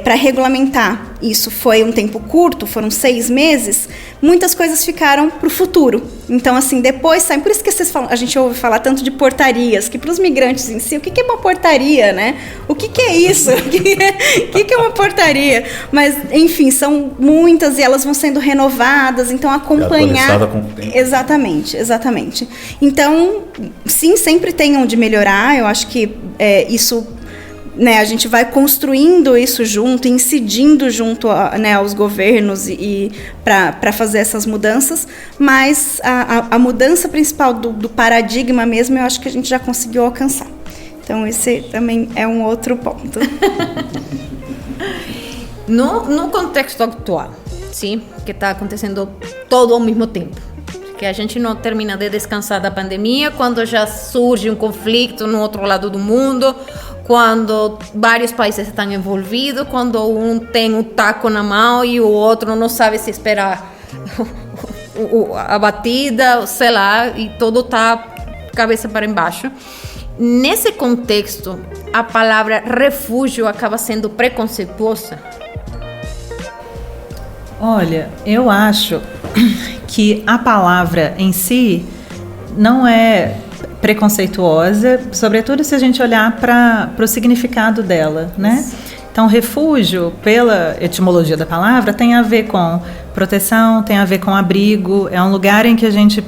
para regulamentar isso foi um tempo curto, foram 6 meses, muitas coisas ficaram para o futuro. Então, assim, depois saem. Por isso que a gente ouve falar tanto de portarias, que para os migrantes em si, o que é uma portaria, né? O que é isso? O que é uma portaria? Mas, enfim, são muitas e elas vão sendo renovadas, então acompanhar. Com o tempo. Exatamente. Então, sim, sempre tem onde melhorar. Eu acho que isso, né, a gente vai construindo isso junto, incidindo junto né, aos governos e para fazer essas mudanças, mas a mudança principal do paradigma mesmo, eu acho que a gente já conseguiu alcançar. Então, esse também é um outro ponto. No contexto atual, sim, que está acontecendo todo ao mesmo tempo, que a gente não termina de descansar da pandemia, quando já surge um conflito no outro lado do mundo, quando vários países estão envolvidos, quando um tem um taco na mão e o outro não sabe se esperar a batida, sei lá, e todo está cabeça para embaixo. Nesse contexto, a palavra refúgio acaba sendo preconceituosa? Olha, eu acho que a palavra em si não é preconceituosa, sobretudo se a gente olhar para o significado dela, né? Então, refúgio, pela etimologia da palavra, tem a ver com proteção, tem a ver com abrigo, é um lugar em que a gente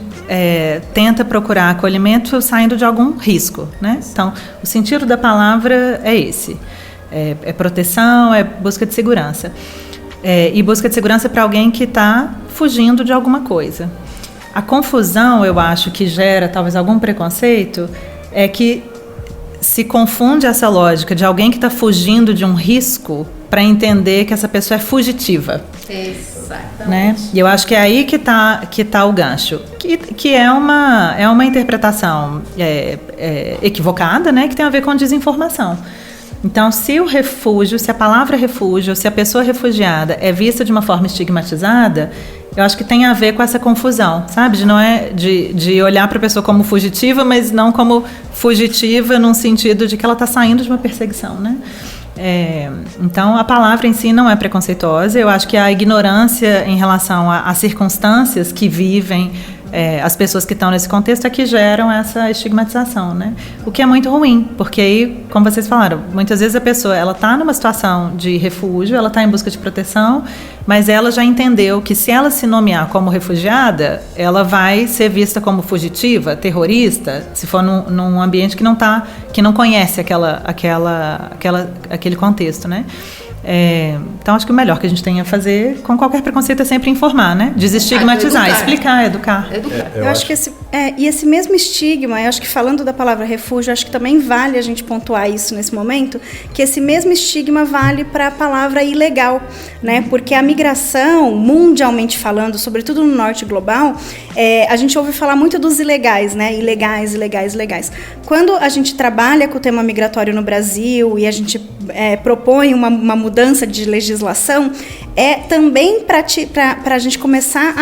tenta procurar acolhimento saindo de algum risco, né? Então, o sentido da palavra é esse, é proteção, é busca de segurança. E busca de segurança para alguém que está fugindo de alguma coisa. A confusão, eu acho, que gera talvez algum preconceito, é que se confunde essa lógica de alguém que está fugindo de um risco para entender que essa pessoa é fugitiva. Isso. né? E eu acho que é aí que tá o gancho, que é uma interpretação equivocada, né? Que tem a ver com desinformação. Então, se a palavra refúgio, se a pessoa refugiada é vista de uma forma estigmatizada, eu acho que tem a ver com essa confusão, sabe? De olhar para a pessoa como fugitiva, mas não como fugitiva num sentido de que ela está saindo de uma perseguição, né? Então, a palavra em si não é preconceituosa. Eu acho que a ignorância em relação às circunstâncias que vivem as pessoas que estão nesse contexto é que geram essa estigmatização, né? O que é muito ruim, porque aí, como vocês falaram, muitas vezes a pessoa ela está numa situação de refúgio, ela está em busca de proteção, mas ela já entendeu que se ela se nomear como refugiada, ela vai ser vista como fugitiva, terrorista, se for num ambiente que não conhece aquele contexto, né? Então acho que o melhor que a gente tem a fazer com qualquer preconceito é sempre informar, né? Desestigmatizar, explicar, educar. Eu acho que esse mesmo estigma, eu acho que falando da palavra refúgio, acho que também vale a gente pontuar isso nesse momento, que esse mesmo estigma vale para a palavra ilegal, né? Porque a migração, mundialmente falando, sobretudo no norte global, a gente ouve falar muito dos ilegais, né? Ilegais. Quando a gente trabalha com o tema migratório no Brasil e a gente propõe uma mudança de legislação, é também para a gente começar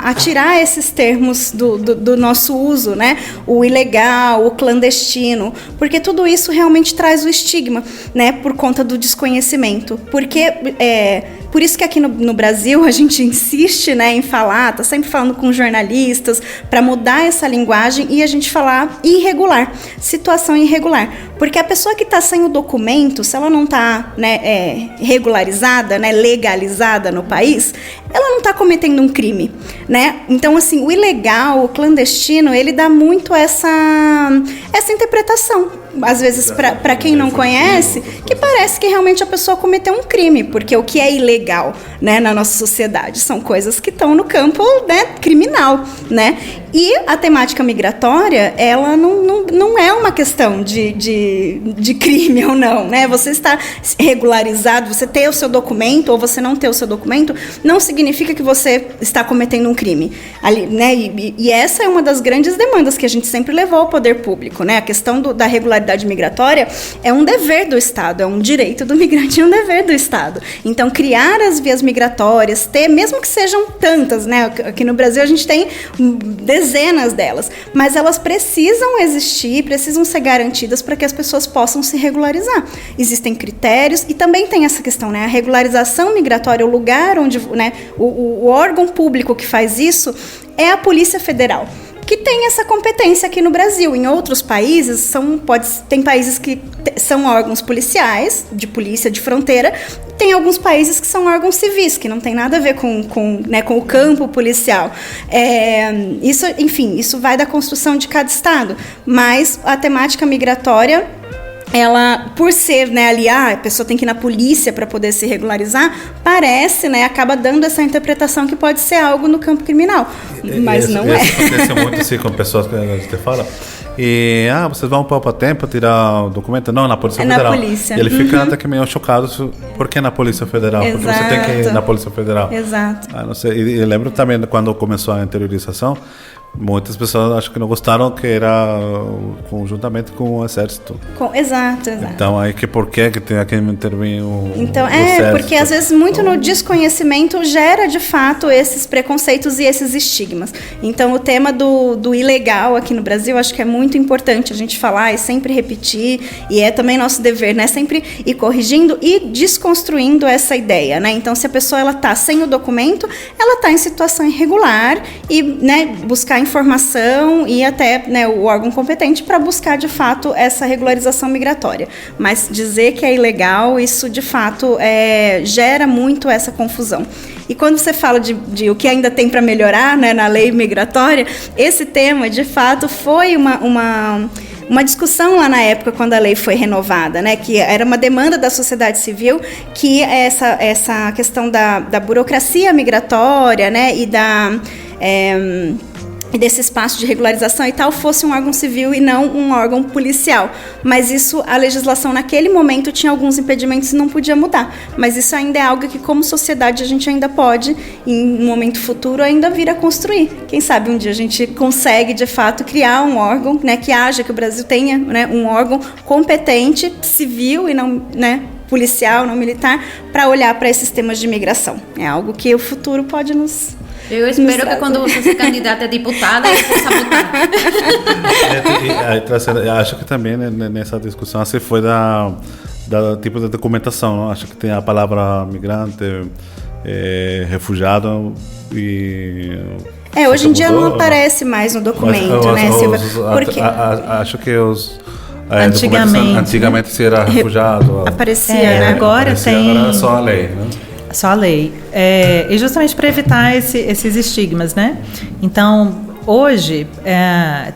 a tirar esses termos do nosso uso, né? O ilegal, o clandestino, porque tudo isso realmente traz o estigma, né? Por conta do desconhecimento. Porque por isso que aqui no Brasil a gente insiste, né, em falar, tá sempre falando com jornalistas para mudar essa linguagem e a gente falar irregular, situação irregular. Porque a pessoa que está sem o documento, se ela não está, né, regularizada, né, legalizada no país, ela não está cometendo um crime, né? Então, assim, o ilegal, o clandestino, ele dá muito essa interpretação. Às vezes, para quem não conhece, que parece que realmente a pessoa cometeu um crime, porque o que é ilegal, né, na nossa sociedade são coisas que estão no campo, né, criminal, né? E a temática migratória, ela não é uma questão de crime ou não, né? Você está regularizado, você ter o seu documento ou você não ter o seu documento, não significa que você está cometendo um crime, ali, né? E essa é uma das grandes demandas que a gente sempre levou ao poder público, né? A questão da regularidade migratória é um dever do Estado, é um direito do migrante e um dever do Estado. Então, criar as vias migratórias, mesmo que sejam tantas, né? Aqui no Brasil a gente tem dezenas delas, mas elas precisam existir, precisam ser garantidas para que as pessoas possam se regularizar. Existem critérios e também tem essa questão, né? A regularização migratória, o lugar onde, né, o órgão público que faz isso é a Polícia Federal, que tem essa competência aqui no Brasil. Em outros países, tem países que são órgãos policiais, de polícia de fronteira, tem alguns países que são órgãos civis, que não tem nada a ver com o campo policial. Isso vai da construção de cada estado, mas a temática migratória, ela, por ser, né, ali, a pessoa tem que ir na polícia para poder se regularizar, parece, né, acaba dando essa interpretação que pode ser algo no campo criminal, mas não é. Isso acontece muito assim com pessoas que a gente fala. E, vocês vão para o tempo tirar o documento? Não, na Polícia Federal. Na polícia. E ele fica até que meio chocado. Por que na Polícia Federal? Exato. Porque você tem que ir na Polícia Federal. Exato. Não sei. E eu lembro também quando começou a interiorização, muitas pessoas acho que não gostaram que era conjuntamente com o Exército. Exato. Então, aí por que tem que intervir o Então, Exército? porque às vezes muito no desconhecimento gera de fato esses preconceitos e esses estigmas. Então, o tema do ilegal aqui no Brasil, acho que é muito importante a gente falar e sempre repetir, e é também nosso dever, né? Sempre ir corrigindo e desconstruindo essa ideia, né? Então, se a pessoa ela tá sem o documento, ela está em situação irregular e, né, buscar informação e até, né, o órgão competente para buscar de fato essa regularização migratória. Mas dizer que é ilegal, isso de fato gera muito essa confusão. E quando você fala de o que ainda tem para melhorar, né, na lei migratória, esse tema de fato foi uma discussão lá na época quando a lei foi renovada, né, que era uma demanda da sociedade civil, que essa questão da burocracia migratória, né, e desse espaço de regularização e tal fosse um órgão civil e não um órgão policial. Mas isso, a legislação naquele momento tinha alguns impedimentos e não podia mudar. Mas isso ainda é algo que, como sociedade, a gente ainda pode, em um momento futuro, ainda vir a construir. Quem sabe um dia a gente consegue, de fato, criar um órgão, né, que haja, que o Brasil tenha, né, um órgão competente, civil e não, né, policial, não militar, para olhar para esses temas de imigração. É algo que o futuro pode nos... Eu espero que quando você se candidata a deputada, eu possa votar. Acho que também, né, nessa discussão se foi da tipo de documentação, não? Acho que tem a palavra migrante, refugiado e... hoje em dia não aparece mais no documento, né, Silvia? Porque... Acho que os... Antigamente se era refugiado. Aparecia, né? Agora é só a lei, né? Só a lei. E justamente para evitar esses estigmas, né? Então, hoje,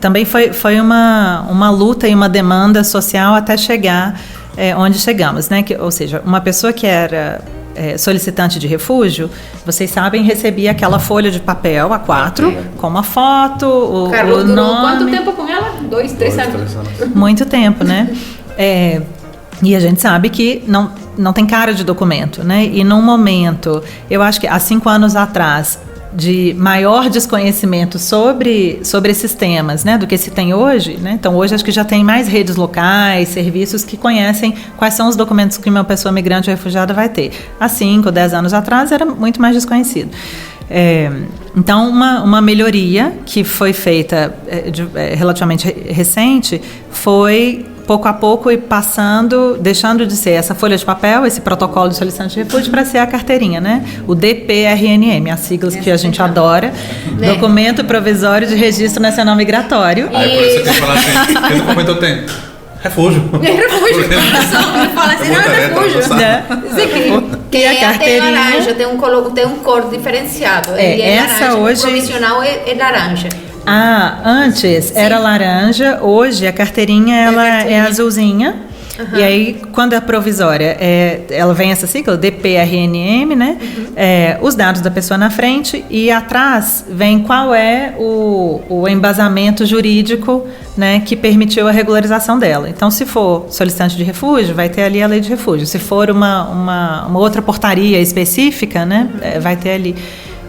também foi uma luta e uma demanda social até chegar onde chegamos, né? Ou seja, uma pessoa que era solicitante de refúgio, vocês sabem, recebia aquela folha de papel A4 com uma foto, o Carlos nome. Durou quanto tempo com ela? 2, 3 anos? Muito tempo, né? E a gente sabe que não tem cara de documento, né? E num momento, eu acho que há 5 anos atrás, de maior desconhecimento sobre esses temas, né, do que se tem hoje, né? Então hoje acho que já tem mais redes locais, serviços que conhecem quais são os documentos que uma pessoa migrante ou refugiada vai ter. Há 5 ou 10 anos atrás era muito mais desconhecido. Então uma melhoria que foi feita relativamente recente foi pouco a pouco e deixando de ser essa folha de papel, esse protocolo de solicitante de refúgio, para ser a carteirinha, né? O DPRNM, as siglas que a gente adora, Documento Provisório de Registro Nacional Migratório. Aí por isso você tem que falar assim, que documento eu tenho? Refúgio. Refúgio. Fala assim, não é refúgio. Que a carteirinha... Tem laranja, tem um cor diferenciado. Ele essa laranja, hoje... o provisional é laranja. Antes era laranja, hoje a carteirinha é azulzinha. Uhum. E aí, quando é provisória, ela vem essa sigla, DPRNM, né? Os dados da pessoa na frente e atrás vem qual é o embasamento jurídico, né, que permitiu a regularização dela. Então, se for solicitante de refúgio, vai ter ali a lei de refúgio. Se for uma outra portaria específica, né, vai ter ali.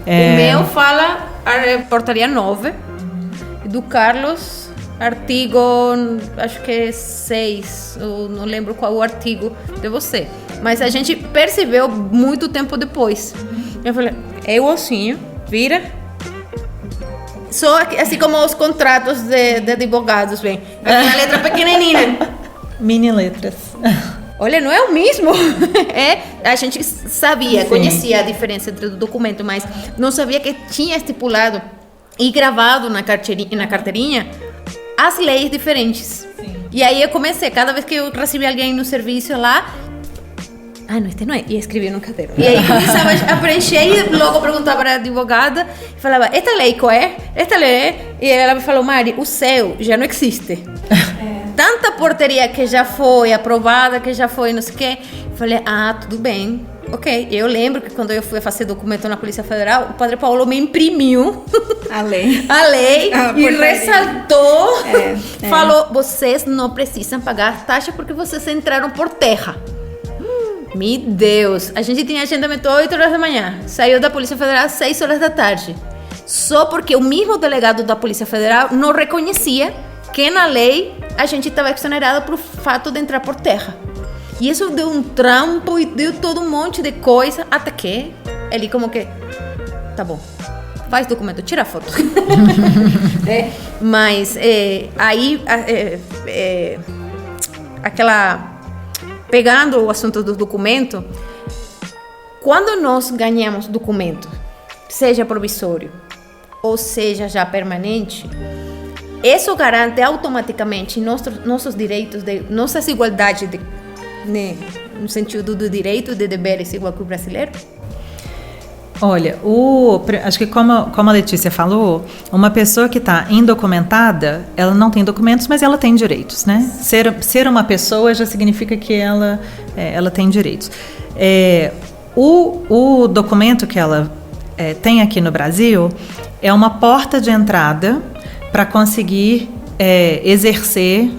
O meu fala a portaria 9, do Carlos... Artigo, acho que é 6, eu não lembro qual o artigo de você. Mas a gente percebeu muito tempo depois. Eu falei, é o ossinho, vira. Só assim como os contratos de advogados, vem. Aquela letra pequenininha. Mini letras. Olha, não é o mesmo. A gente sabia, conhecia a diferença entre o documento, mas não sabia que tinha estipulado e gravado na carteirinha as leis diferentes. Sim. E aí eu comecei, cada vez que eu recebia alguém no serviço lá, não, este não é, e escrevia no caderno. E aí começava a preencher e logo perguntava para a advogada e falava, esta lei qual é? Esta lei é? E ela me falou, Mari, o seu já não existe. Tanta portaria que já foi aprovada, que já foi não sei o quê. Eu falei, tudo bem. Ok, eu lembro que quando eu fui fazer documento na Polícia Federal, o Padre Paulo me imprimiu a lei e ressaltou, falou, vocês não precisam pagar taxa porque vocês entraram por terra. Meu Deus, a gente tinha agendamento 8 horas da manhã, saiu da Polícia Federal às 6 horas da tarde, só porque o mesmo delegado da Polícia Federal não reconhecia que na lei a gente estava exonerada por fato de entrar por terra. E isso deu um trampo e deu todo um monte de coisa, até que ele como que, tá bom, faz documento, tira foto. Mas aí, pegando o assunto do documento, quando nós ganhamos documento, seja provisório ou seja já permanente, isso garante automaticamente nossos direitos, nossas igualdades no sentido do direito de deveres igual que o brasileiro? Olha, acho que como a Letícia falou, uma pessoa que está indocumentada, ela não tem documentos, mas ela tem direitos, né? Ser uma pessoa já significa que ela tem direitos. O documento que ela tem aqui no Brasil, é uma porta de entrada para conseguir exercer,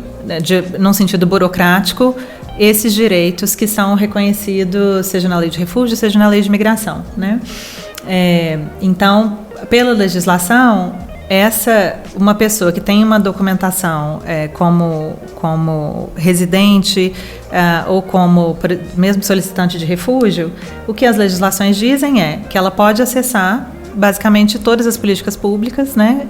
num sentido burocrático, esses direitos que são reconhecidos, seja na lei de refúgio, seja na lei de imigração, né? Então, pela legislação, uma pessoa que tem uma documentação como residente ou como mesmo solicitante de refúgio, o que as legislações dizem é que ela pode acessar basicamente todas as políticas públicas, né,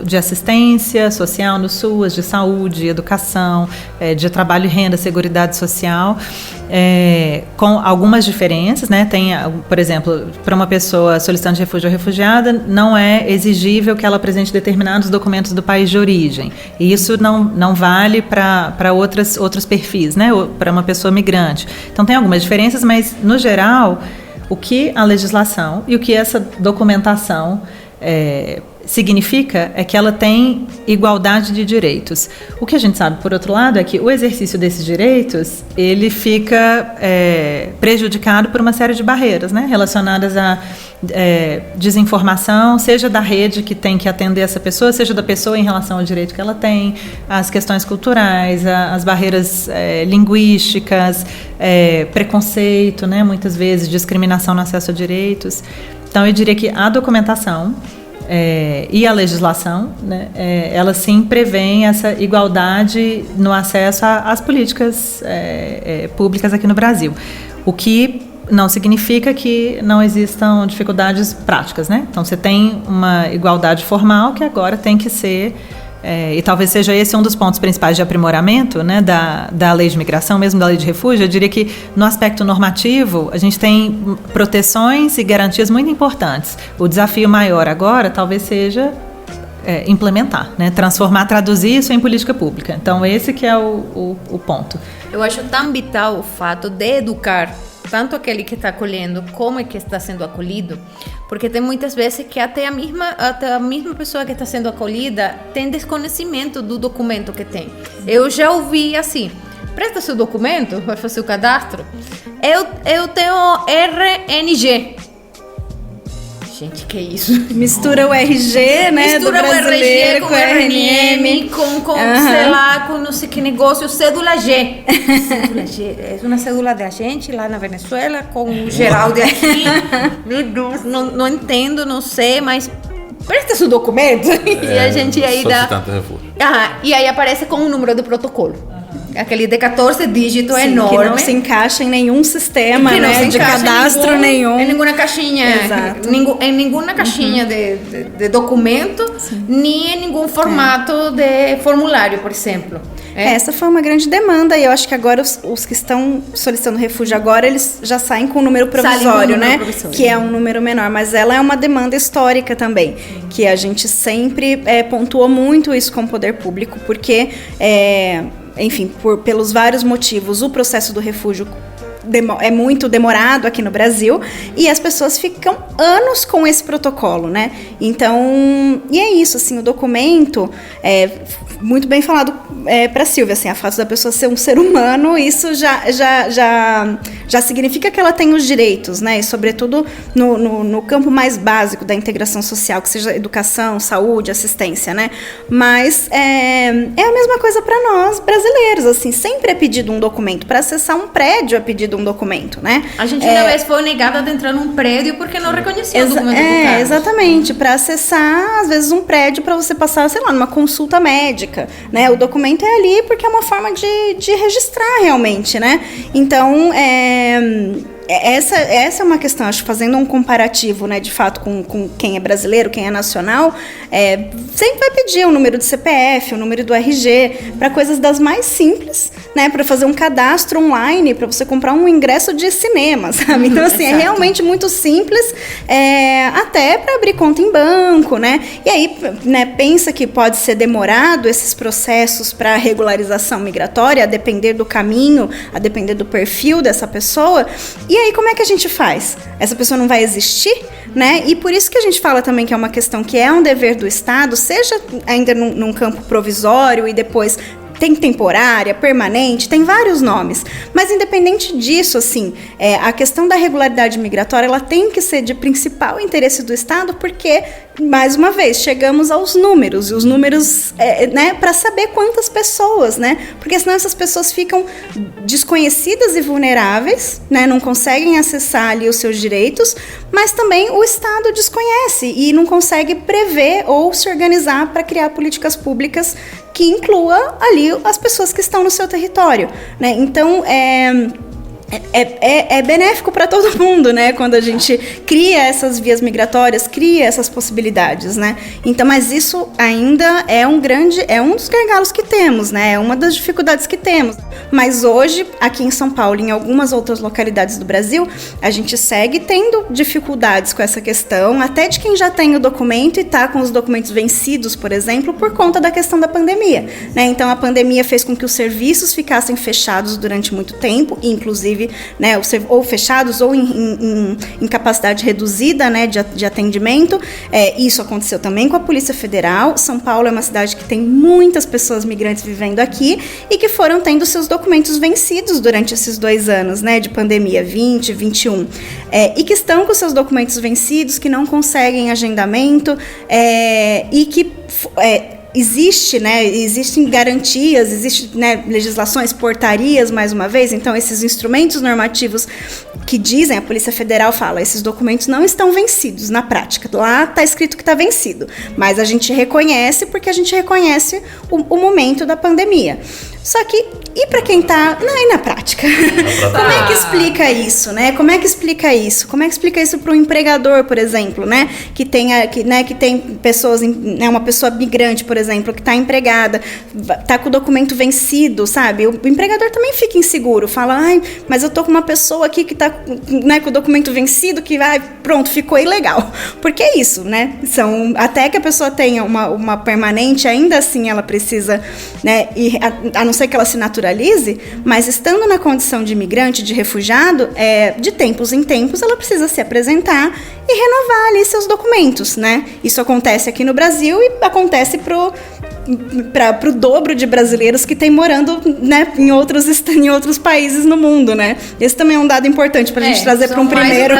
de assistência social no SUAS, de saúde, educação, de trabalho e renda, seguridade social, com algumas diferenças, né? Tem, por exemplo, para uma pessoa solicitante de refúgio ou refugiada, não é exigível que ela apresente determinados documentos do país de origem. E isso não vale para outros perfis, né? Para uma pessoa migrante. Então tem algumas diferenças, mas no geral o que a legislação e o que essa documentação significa é que ela tem igualdade de direitos. O que a gente sabe, por outro lado, é que o exercício desses direitos, ele fica prejudicado por uma série de barreiras, né, relacionadas à desinformação, seja da rede que tem que atender essa pessoa, seja da pessoa em relação ao direito que ela tem, as questões culturais, as barreiras linguísticas, preconceito, né, muitas vezes discriminação no acesso a direitos. Então, eu diria que a documentação e a legislação, né, elas sim prevêem essa igualdade no acesso às políticas públicas aqui no Brasil. O que não significa que não existam dificuldades práticas, né? Então, você tem uma igualdade formal que agora tem que ser... e talvez seja esse um dos pontos principais de aprimoramento, né, da lei de imigração, mesmo da lei de refúgio. Eu diria que no aspecto normativo a gente tem proteções e garantias muito importantes. O desafio maior agora talvez seja implementar, né, traduzir isso em política pública. Então esse que é o ponto. Eu acho tão vital o fato de educar tanto aquele que está acolhendo como é que está sendo acolhido, porque tem muitas vezes que até a mesma pessoa que está sendo acolhida tem desconhecimento do documento que tem. Eu já ouvi assim: presta seu documento, vai fazer o cadastro, eu tenho RNG. Gente, que isso? Mistura o RG, né? Mistura do o RG com o RNM, com sei lá, com não sei que negócio, cédula G. Cédula G, é uma cédula da gente lá na Venezuela, com o Geraldo aqui. Meu Deus, não entendo, não sei, mas presta seu documento. E a gente aí dá... E aí aparece com um número de protocolo. Aquele de 14 dígitos enorme. Que não se encaixa em nenhum sistema, né, de cadastro nenhum. Em nenhuma caixinha. Exato. Em nenhuma caixinha de documento, nem em nenhum formato de formulário, por exemplo. Essa foi uma grande demanda e eu acho que agora os que estão solicitando refúgio agora, eles já saem com o número provisório, né? Que é um número menor, mas ela é uma demanda histórica também, que a gente sempre pontuou muito isso com o poder público, porque... enfim, pelos vários motivos, o processo do refúgio é muito demorado aqui no Brasil e as pessoas ficam anos com esse protocolo, né? Então, e é isso, assim, o documento, muito bem falado para Silvia, assim, a fato da pessoa ser um ser humano, isso já significa que ela tem os direitos, né? E sobretudo no campo mais básico da integração social, que seja educação, saúde, assistência, né? Mas é a mesma coisa para nós brasileiros, assim, sempre é pedido um documento. Para acessar um prédio é pedido um documento, né? A gente uma vez foi negada de entrar num prédio porque não reconhecia o documento do carro. Exatamente, para acessar, às vezes, um prédio para você passar, sei lá, numa consulta médica, né? O documento é ali porque é uma forma de registrar realmente, né? Então, essa é uma questão, acho, fazendo um comparativo, né, de fato, com quem é brasileiro, quem é nacional, sempre vai pedir o número do CPF, o número do RG, para coisas das mais simples, né, para fazer um cadastro online, para você comprar um ingresso de cinema, sabe? Então, assim, é realmente muito simples, até para abrir conta em banco, né? E aí, né, pensa que pode ser demorado esses processos para regularização migratória, a depender do caminho, a depender do perfil dessa pessoa. E aí, como é que a gente faz? Essa pessoa não vai existir, né? E por isso que a gente fala também que é uma questão que é um dever do Estado, seja ainda num campo provisório e depois tem temporária, permanente, tem vários nomes. Mas independente disso, assim, a questão da regularidade migratória, ela tem que ser de principal interesse do Estado, porque, mais uma vez, chegamos aos números, e os números, né, para saber quantas pessoas, né? Porque senão essas pessoas ficam desconhecidas e vulneráveis, né? Não conseguem acessar ali os seus direitos, mas também o Estado desconhece e não consegue prever ou se organizar para criar políticas públicas que inclua ali as pessoas que estão no seu território, né? Então, é benéfico para todo mundo, né? Quando a gente cria essas vias migratórias, cria essas possibilidades, né? Então, mas isso ainda é um dos gargalos que temos, né? É uma das dificuldades que temos. Mas hoje, aqui em São Paulo e em algumas outras localidades do Brasil, a gente segue tendo dificuldades com essa questão, até de quem já tem o documento e está com os documentos vencidos, por exemplo, por conta da questão da pandemia, né? Então, a pandemia fez com que os serviços ficassem fechados durante muito tempo, inclusive, né, ou fechados ou em capacidade reduzida, né, de atendimento. Isso aconteceu também com a Polícia Federal. São Paulo é uma cidade que tem muitas pessoas migrantes vivendo aqui e que foram tendo seus documentos vencidos durante esses 2 anos, né, de pandemia, 20, 21, e que estão com seus documentos vencidos, que não conseguem agendamento, e que existem garantias, existem, né, legislações, portarias, mais uma vez. Então, esses instrumentos normativos que dizem, a Polícia Federal fala, esses documentos não estão vencidos na prática. Lá está escrito que está vencido, mas a gente reconhece porque a gente reconhece o momento da pandemia. Só que, e para quem está na prática? Como é que explica isso, né? Como é que explica isso? Como é que explica isso para um empregador, por exemplo, né? Que tem pessoas, né, uma pessoa migrante, por exemplo, que está empregada, está com o documento vencido, sabe? O empregador também fica inseguro, fala, mas eu tô com uma pessoa aqui que está, né, com o documento vencido, que pronto, ficou ilegal. Porque é isso, né? Até que a pessoa tenha uma permanente, ainda assim ela precisa, né, a não ser que ela se naturalize, mas estando na condição de imigrante, de refugiado, de tempos em tempos, ela precisa se apresentar e renovar ali seus documentos, né? Isso acontece aqui no Brasil e acontece pro dobro de brasileiros que tem morando, né, em outros países no mundo, né? Esse também é um dado importante pra gente trazer para um primeiro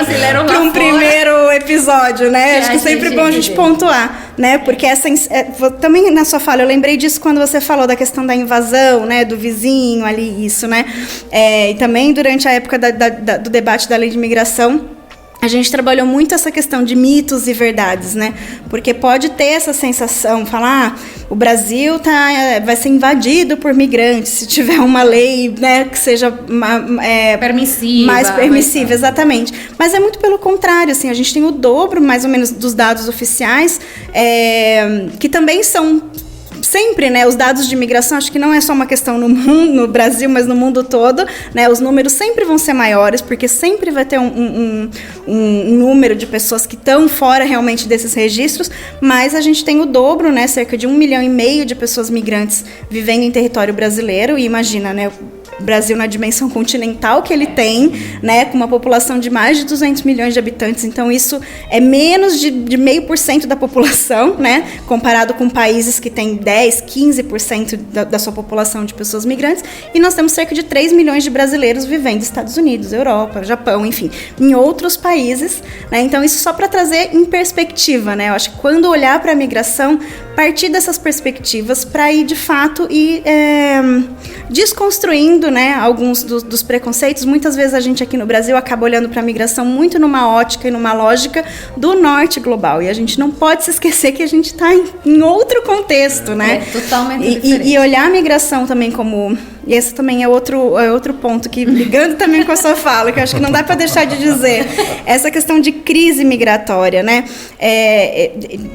episódio, né? Acho que sempre é bom a gente pontuar, né? Porque também na sua fala, eu lembrei disso quando você falou da questão da invasão, né, do vizinho ali, isso, né? E também durante a época do debate da lei de imigração, a gente trabalhou muito essa questão de mitos e verdades, né? Porque pode ter essa sensação, falar, o Brasil vai ser invadido por migrantes, se tiver uma lei, né, que seja mais permissiva, exatamente. Mas é muito pelo contrário, assim, a gente tem o dobro, mais ou menos, dos dados oficiais, que também são sempre, né, os dados de imigração, acho que não é só uma questão no Brasil, mas no mundo todo, né, os números sempre vão ser maiores, porque sempre vai ter um número de pessoas que estão fora realmente desses registros, mas a gente tem o dobro, né, cerca de 1,5 milhão de pessoas migrantes vivendo em território brasileiro, e imagina, né, o Brasil na dimensão continental que ele tem, né, com uma população de mais de 200 milhões de habitantes, então isso é menos de 0,5% da população, né, comparado com países que têm 10, 15% da sua população de pessoas migrantes, e nós temos cerca de 3 milhões de brasileiros vivendo nos Estados Unidos, Europa, Japão, enfim, em outros países, né, então isso só para trazer em perspectiva, né, eu acho que quando olhar para a migração, partir dessas perspectivas para ir, de fato, desconstruindo, né, alguns dos preconceitos. Muitas vezes a gente aqui no Brasil acaba olhando para a migração muito numa ótica e numa lógica do norte global, e a gente não pode se esquecer que a gente está em outro contexto, né? Totalmente diferente. E olhar a migração também como... E esse também é outro ponto que, ligando também com a sua fala, que eu acho que não dá para deixar de dizer, essa questão de crise migratória, né?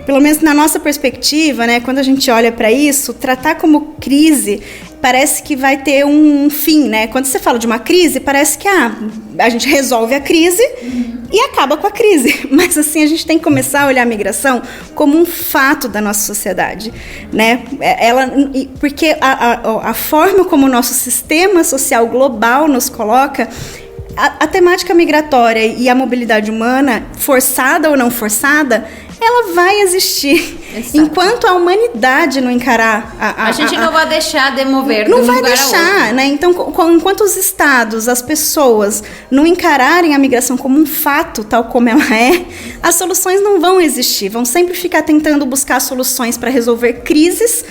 Pelo menos na nossa perspectiva, né, quando a gente olha para isso, tratar como crise parece que vai ter um fim, né? Quando você fala de uma crise, parece que a gente resolve a crise e acaba com a crise. Mas assim, a gente tem que começar a olhar a migração como um fato da nossa sociedade, né? Porque a forma como o nosso sistema social global nos coloca a temática migratória e a mobilidade humana, forçada ou não forçada, ela vai existir. Exato. Enquanto a humanidade não encarar... A gente não vai deixar de mover não vai deixar, né? Então, enquanto os estados, as pessoas não encararem a migração como um fato, tal como ela é, as soluções não vão existir. Vão sempre ficar tentando buscar soluções para resolver crises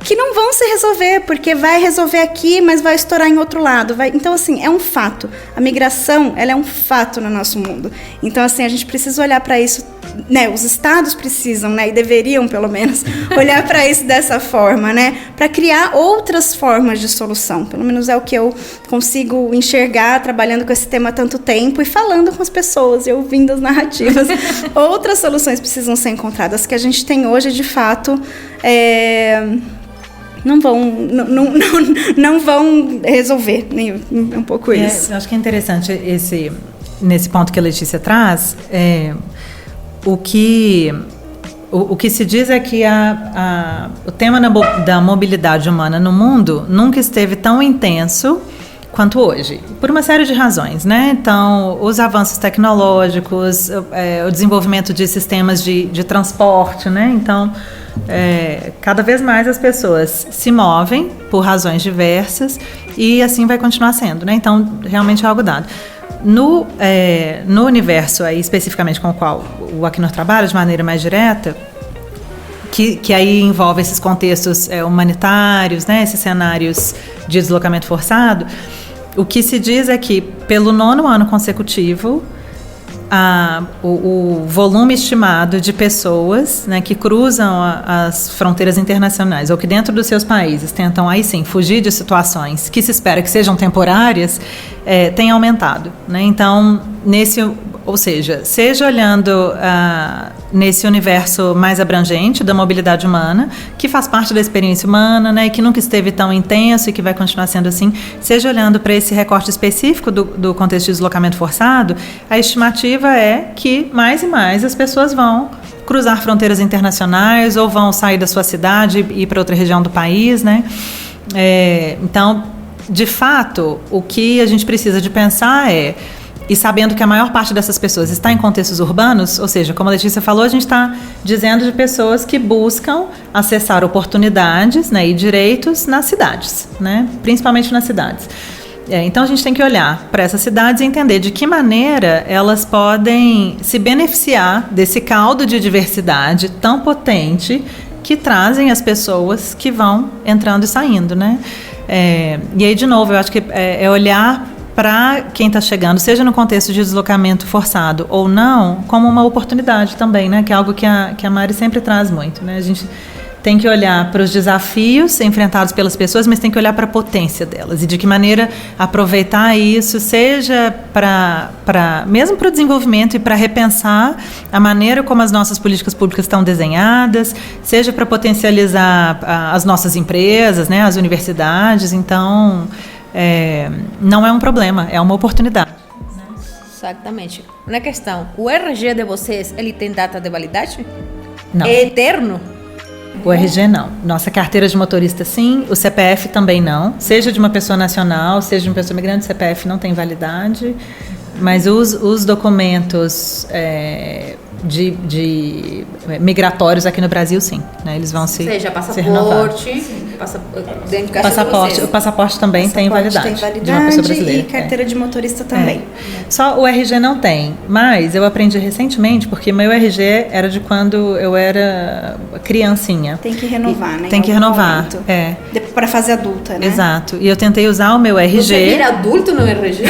que não vão se resolver, porque vai resolver aqui, mas vai estourar em outro lado. Então, assim, é um fato. A migração, ela é um fato no nosso mundo. Então, assim, a gente precisa olhar para isso, né? Os estados precisam, né? E deveriam, pelo menos, olhar para isso dessa forma, né? Para criar outras formas de solução. Pelo menos é o que eu consigo enxergar trabalhando com esse tema há tanto tempo e falando com as pessoas e ouvindo as narrativas. Outras soluções precisam ser encontradas. Que a gente tem hoje, de fato, não vão resolver. É um pouco isso. Eu acho que é interessante nesse ponto que a Letícia traz. O que se diz é que o tema da mobilidade humana no mundo nunca esteve tão intenso quanto hoje, por uma série de razões, né? Então, os avanços tecnológicos, o desenvolvimento de sistemas de transporte, né? Então, cada vez mais as pessoas se movem por razões diversas e assim vai continuar sendo, né? Então, realmente é algo dado. No universo aí, especificamente com o qual o Acnur trabalha de maneira mais direta, que aí envolve esses contextos humanitários, né, esses cenários de deslocamento forçado, o que se diz é que, pelo 9º ano consecutivo, o volume estimado de pessoas, né, que cruzam as fronteiras internacionais ou que dentro dos seus países tentam, aí sim, fugir de situações que se espera que sejam temporárias, tem aumentado, né? Então, seja olhando nesse universo mais abrangente da mobilidade humana, que faz parte da experiência humana, né, e que nunca esteve tão intenso e que vai continuar sendo assim, seja olhando para esse recorte específico do contexto de deslocamento forçado, a estimativa é que mais e mais as pessoas vão cruzar fronteiras internacionais ou vão sair da sua cidade e ir para outra região do país, né? Então, de fato, o que a gente precisa de pensar e sabendo que a maior parte dessas pessoas está em contextos urbanos, ou seja, como a Letícia falou, a gente está dizendo de pessoas que buscam acessar oportunidades, né, e direitos nas cidades, né, principalmente nas cidades. Então a gente tem que olhar para essas cidades e entender de que maneira elas podem se beneficiar desse caldo de diversidade tão potente que trazem as pessoas que vão entrando e saindo, né? E aí, de novo, eu acho que é olhar para quem está chegando, seja no contexto de deslocamento forçado ou não, como uma oportunidade também, né? Que é algo que a Mari sempre traz muito, né? A gente tem que olhar para os desafios enfrentados pelas pessoas, mas tem que olhar para a potência delas e de que maneira aproveitar isso, seja mesmo para o desenvolvimento e para repensar a maneira como as nossas políticas públicas estão desenhadas, seja para potencializar as nossas empresas, né, as universidades. Então, não é um problema, é uma oportunidade. Exatamente. Uma questão, o RG de vocês, ele tem data de validade? Não. É eterno? O RG não. Nossa carteira de motorista sim, o CPF também não. Seja de uma pessoa nacional, seja de uma pessoa migrante, o CPF não tem validade. Mas os documentos de migratórios aqui no Brasil, sim, né? Eles vão se passaporte, o passaporte também tem validade de uma pessoa brasileira. E carteira de motorista também. Só o RG não tem, mas eu aprendi recentemente, porque meu RG era de quando eu era criancinha. Tem que renovar, né? Tem que renovar, para fase adulta, né? Exato. E eu tentei usar o meu RG. Você vira adulto no RG?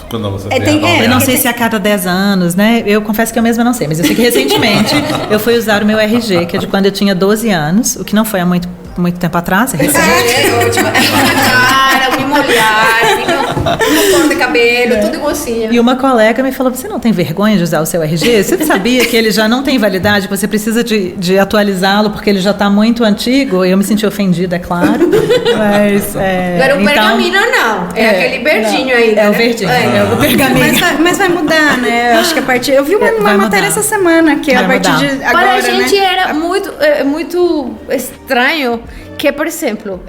Quando você eu não sei se a cada 10 anos, né? Eu confesso que eu mesma não sei, mas eu sei que recentemente eu fui usar o meu RG, que é de quando eu tinha 12 anos, o que não foi há muito tempo atrás, é recente. Ótimo. Cara, me molhar, cor de cabelo, tudo igualzinho. E uma colega me falou: você não tem vergonha de usar o seu RG? Você sabia que ele já não tem validade, você precisa de atualizá-lo porque ele já está muito antigo? Eu me senti ofendida, é claro. Mas, agora o pergaminho não, aquele verdinho aí, né? É o verdinho, o pergaminho. Mas vai mudar, né? Eu acho que a partir... Eu vi uma matéria essa semana que a partir de agora, para a gente né? era muito estranho que Porque, por exemplo,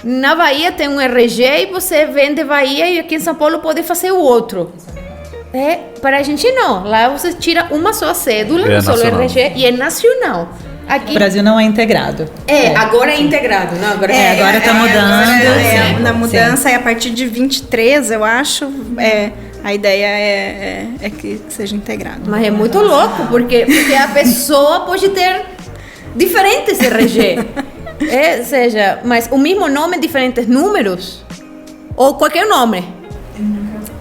na Bahia tem um RG e você vende Bahia e aqui em São Paulo pode fazer o outro. Para a gente não. Lá você tira uma só cédula, um só RG e é nacional. Aqui... O Brasil não é integrado. Agora é integrado. Não, agora está mudando. Na mudança, e a partir de 23, eu acho, a ideia é que seja integrado. Mas é muito louco, porque a pessoa pode ter diferentes RG. Ou seja, mas o mesmo nome, diferentes números? Ou qualquer nome?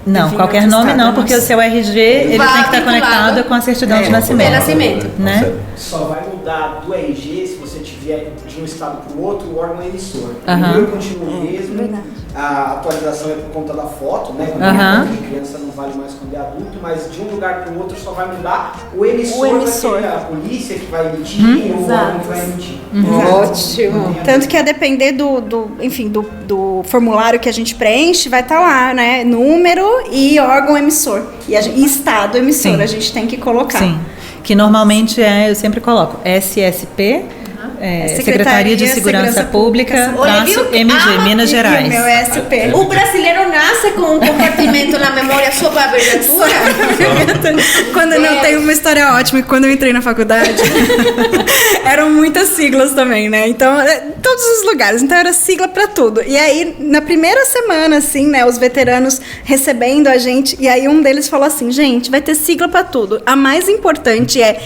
Não, qualquer nome não, porque o seu RG ele tem que estar conectado com a certidão de nascimento. De nascimento. Né? Só vai mudar do RG se você tiver de um estado para o outro o órgão emissor. Uhum. O meu continua o mesmo, a atualização é por conta da foto, né? Quando é criança não vale mais quando é adulto, mas de um lugar para o outro só vai mudar o emissor. Vai ser a polícia que vai emitir ou o órgão que vai emitir. Ótimo. Tanto que a depender do formulário que a gente preenche, vai estar lá, né? Número e órgão emissor. E estado emissor, a gente tem que colocar. Sim. Que normalmente eu sempre coloco SSP, Secretaria de Segurança Pública, MG, Minas Gerais. E o meu é SP. O brasileiro nasce com um compartimento na memória só para abreviatura? Quando não tem uma história ótima, que quando eu entrei na faculdade, eram muitas siglas também, né? Então, todos os lugares. Então, era sigla pra tudo. E aí, na primeira semana, assim, né, os veteranos recebendo a gente, e aí um deles falou assim, gente, vai ter sigla pra tudo. A mais importante é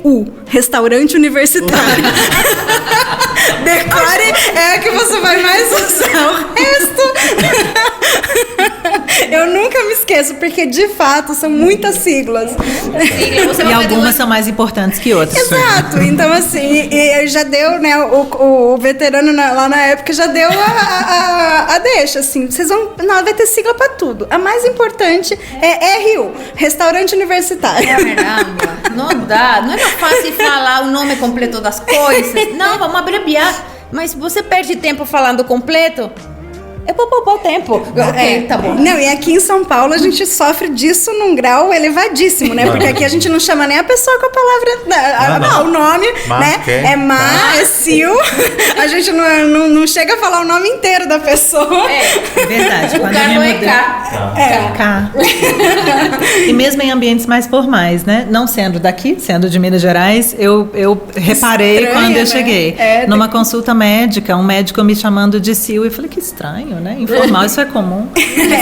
RU, Restaurante Universitário. Decore é a que você vai mais usar. O resto... Eu nunca me esqueço, porque de fato são muitas siglas. E algumas são mais importantes que outras. Exato, então assim, e já deu, né, o veterano lá na época já deu a deixa, assim, vocês vão, não, vai ter sigla pra tudo. A mais importante é RU, Restaurante Universitário. Caramba, não dá, não é fácil falar o nome completo das coisas. Não, vamos abreviar, mas você perde tempo falando completo. É pra poupar o tempo. Tá bom. Não, e aqui em São Paulo a gente sofre disso num grau elevadíssimo, né? Porque aqui a gente não chama nem a pessoa com a palavra... o nome, né? É Sil. A gente não chega a falar o nome inteiro da pessoa. É verdade. O K não é K. K. E mesmo em ambientes mais formais, né? Não sendo daqui, sendo de Minas Gerais, eu reparei estranho, quando eu cheguei. Numa consulta médica, um médico me chamando de Sil, e falei, que estranho, né? Informal, isso é comum.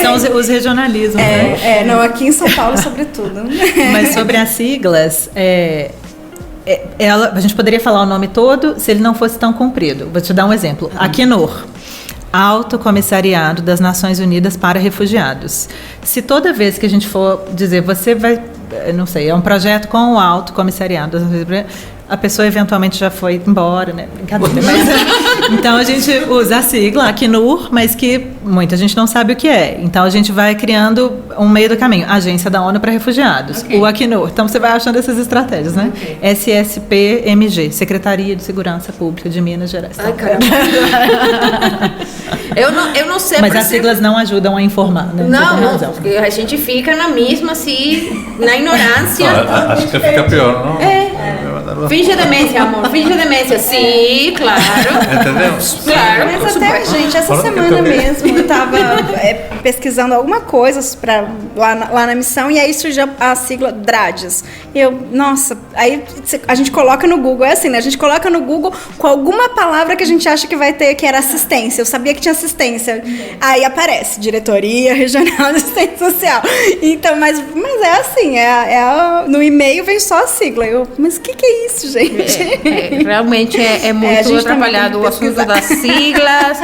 São os regionalismos, né? Não, aqui em São Paulo, sobretudo. Mas sobre as siglas, a gente poderia falar o nome todo se ele não fosse tão comprido. Vou te dar um exemplo. Acnur, Alto Comissariado das Nações Unidas para Refugiados. Se toda vez que a gente for dizer, você vai, não sei, é um projeto com o Alto Comissariado das Nações Unidas, a pessoa eventualmente já foi embora, né? Brincadeira. Mas, então a gente usa a sigla Acnur, mas que muita gente não sabe o que é. Então a gente vai criando um meio do caminho. Agência da ONU para Refugiados, o Acnur. Então você vai achando essas estratégias, né? SSP-MG, Secretaria de Segurança Pública de Minas Gerais. Ai, caramba. eu não sei. Mas as siglas não ajudam a informar, né? Não, porque a gente fica na mesma, assim, na ignorância. Acho que fica pior, não? Finge demência, amor. Finge demência. Sim, claro. Entendeu? Claro. Mas até, gente, essa semana mesmo eu tava pesquisando alguma coisa lá na missão, e aí surgiu a sigla DRADES. E eu, nossa, aí a gente coloca no Google, é assim, né? A gente coloca no Google com alguma palavra que a gente acha que vai ter, que era assistência. Eu sabia que tinha assistência. Aí aparece, Diretoria Regional de Assistência Social. Então, mas é assim, no e-mail vem só a sigla. Mas o que é isso, gente? Realmente é muito atrapalhado o assunto das siglas,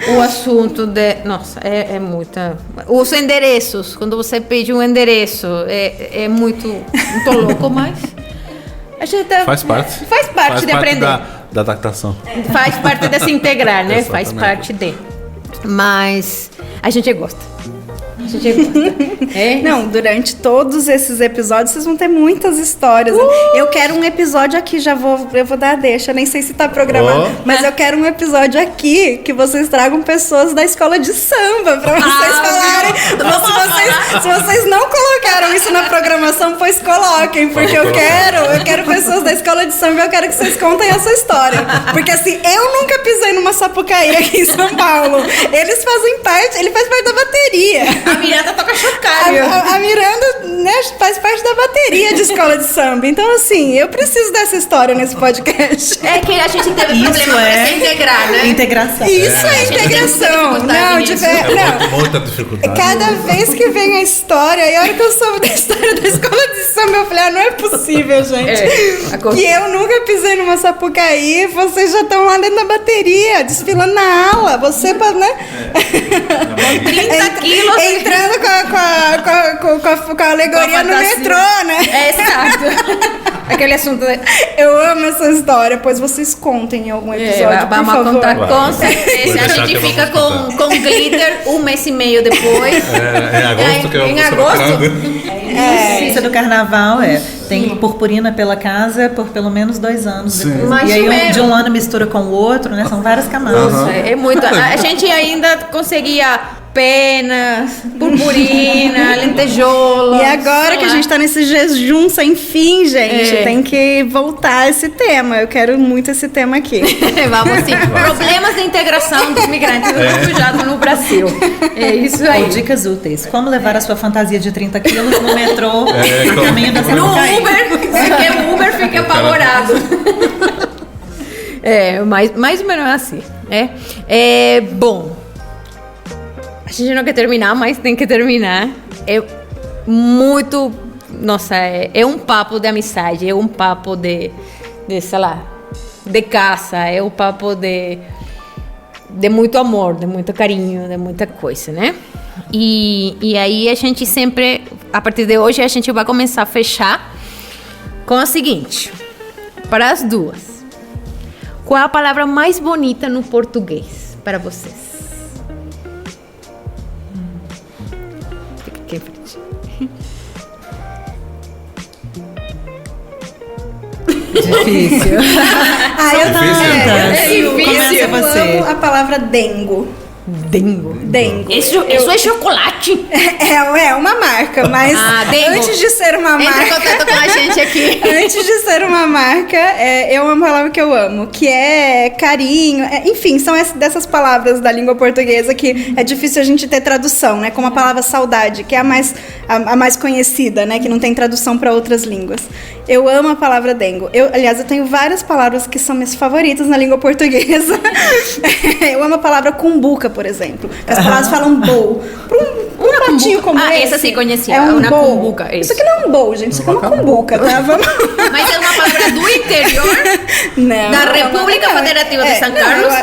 o assunto de... Nossa, é muita... Os endereços, quando você pede um endereço, é muito louco, mas... A gente faz parte. Faz parte de aprender. Da adaptação. Faz parte de se integrar, né? Faz parte de... Mas a gente gosta. A gente gosta. Não, durante todos esses episódios vocês vão ter muitas histórias. Eu quero um episódio aqui, eu vou dar a deixa, nem sei se tá programado, mas eu quero um episódio aqui que vocês tragam pessoas da escola de samba pra vocês falarem. Se vocês não colocaram isso na programação, pois coloquem, porque eu quero pessoas da escola de samba, eu quero que vocês contem essa história. Porque assim, eu nunca pisei numa Sapucaí aqui em São Paulo. Ele faz parte da bateria. A Miranda toca chocalho. A Miranda, né, faz parte da bateria de escola de samba. Então, assim, eu preciso dessa história nesse podcast. É que a gente teve Isso problema pra se integrar, né? Integração. Isso é integração. Muita dificuldade. Cada vez que vem a história, e a hora que eu soube da história da escola de samba, eu falei, não é possível, gente. Que eu nunca pisei numa Sapucaí, vocês já estão lá dentro da bateria, desfilando na ala. Você, né? 30 quilos. Entrando com a alegoria no metrô, né? Exato. Aquele assunto. Eu amo essa história, pois vocês contem em algum episódio, por vamos favor. contar com certeza. A gente fica com glitter 1 mês e meio depois. Em agosto que eu em vou agosto. Isso do carnaval tem purpurina pela casa por pelo menos 2 anos depois. Mais E aí ou menos. de um ano mistura com o outro, né? São várias camadas. É muito. A gente ainda conseguia penas, purpurina, lentejola. E agora que a gente tá nesse jejum sem fim, gente, tem que voltar a esse tema. Eu quero muito esse tema aqui. Vamos sim. Problemas de integração dos migrantes refugiados no Brasil. É isso aí. Ou dicas úteis. Como levar a sua fantasia de 30 quilos no metrô no caminho da No Sapucaí. Uber, porque o Uber fica apavorado. Mais ou menos assim. Bom, a gente não quer terminar, mas tem que terminar. É muito... Nossa, é um papo de amizade, é um papo de sei lá, de casa, é um papo de muito amor, de muito carinho, de muita coisa, né? E aí a gente sempre, a partir de hoje, a gente vai começar a fechar com o seguinte, para as duas. Qual é a palavra mais bonita no português para vocês? Fica aqui em frente. Difícil. Eu também. Começa você. amo a palavra dengo. Dengo. Dengo. Isso é chocolate. É uma marca, mas Dengo. antes de ser uma Entra em marca... contato com a gente aqui. Antes de ser uma marca, é uma palavra que eu amo, que é carinho, enfim, são dessas palavras da língua portuguesa que é difícil a gente ter tradução, né? Como a palavra saudade, que é a mais conhecida, né? Que não tem tradução para outras línguas. Eu amo a palavra dengo. Aliás, eu tenho várias palavras que são minhas favoritas na língua portuguesa. Eu amo a palavra cumbuca, por exemplo. As palavras falam bowl. Um pratinho como esse. Essa sim conhecia. É uma bowl. cumbuca. Isso aqui não é um bowl, gente. Isso aqui é uma cumbuca, tá? Vamos... Mas é uma palavra do interior Não, da República Federativa de São Carlos.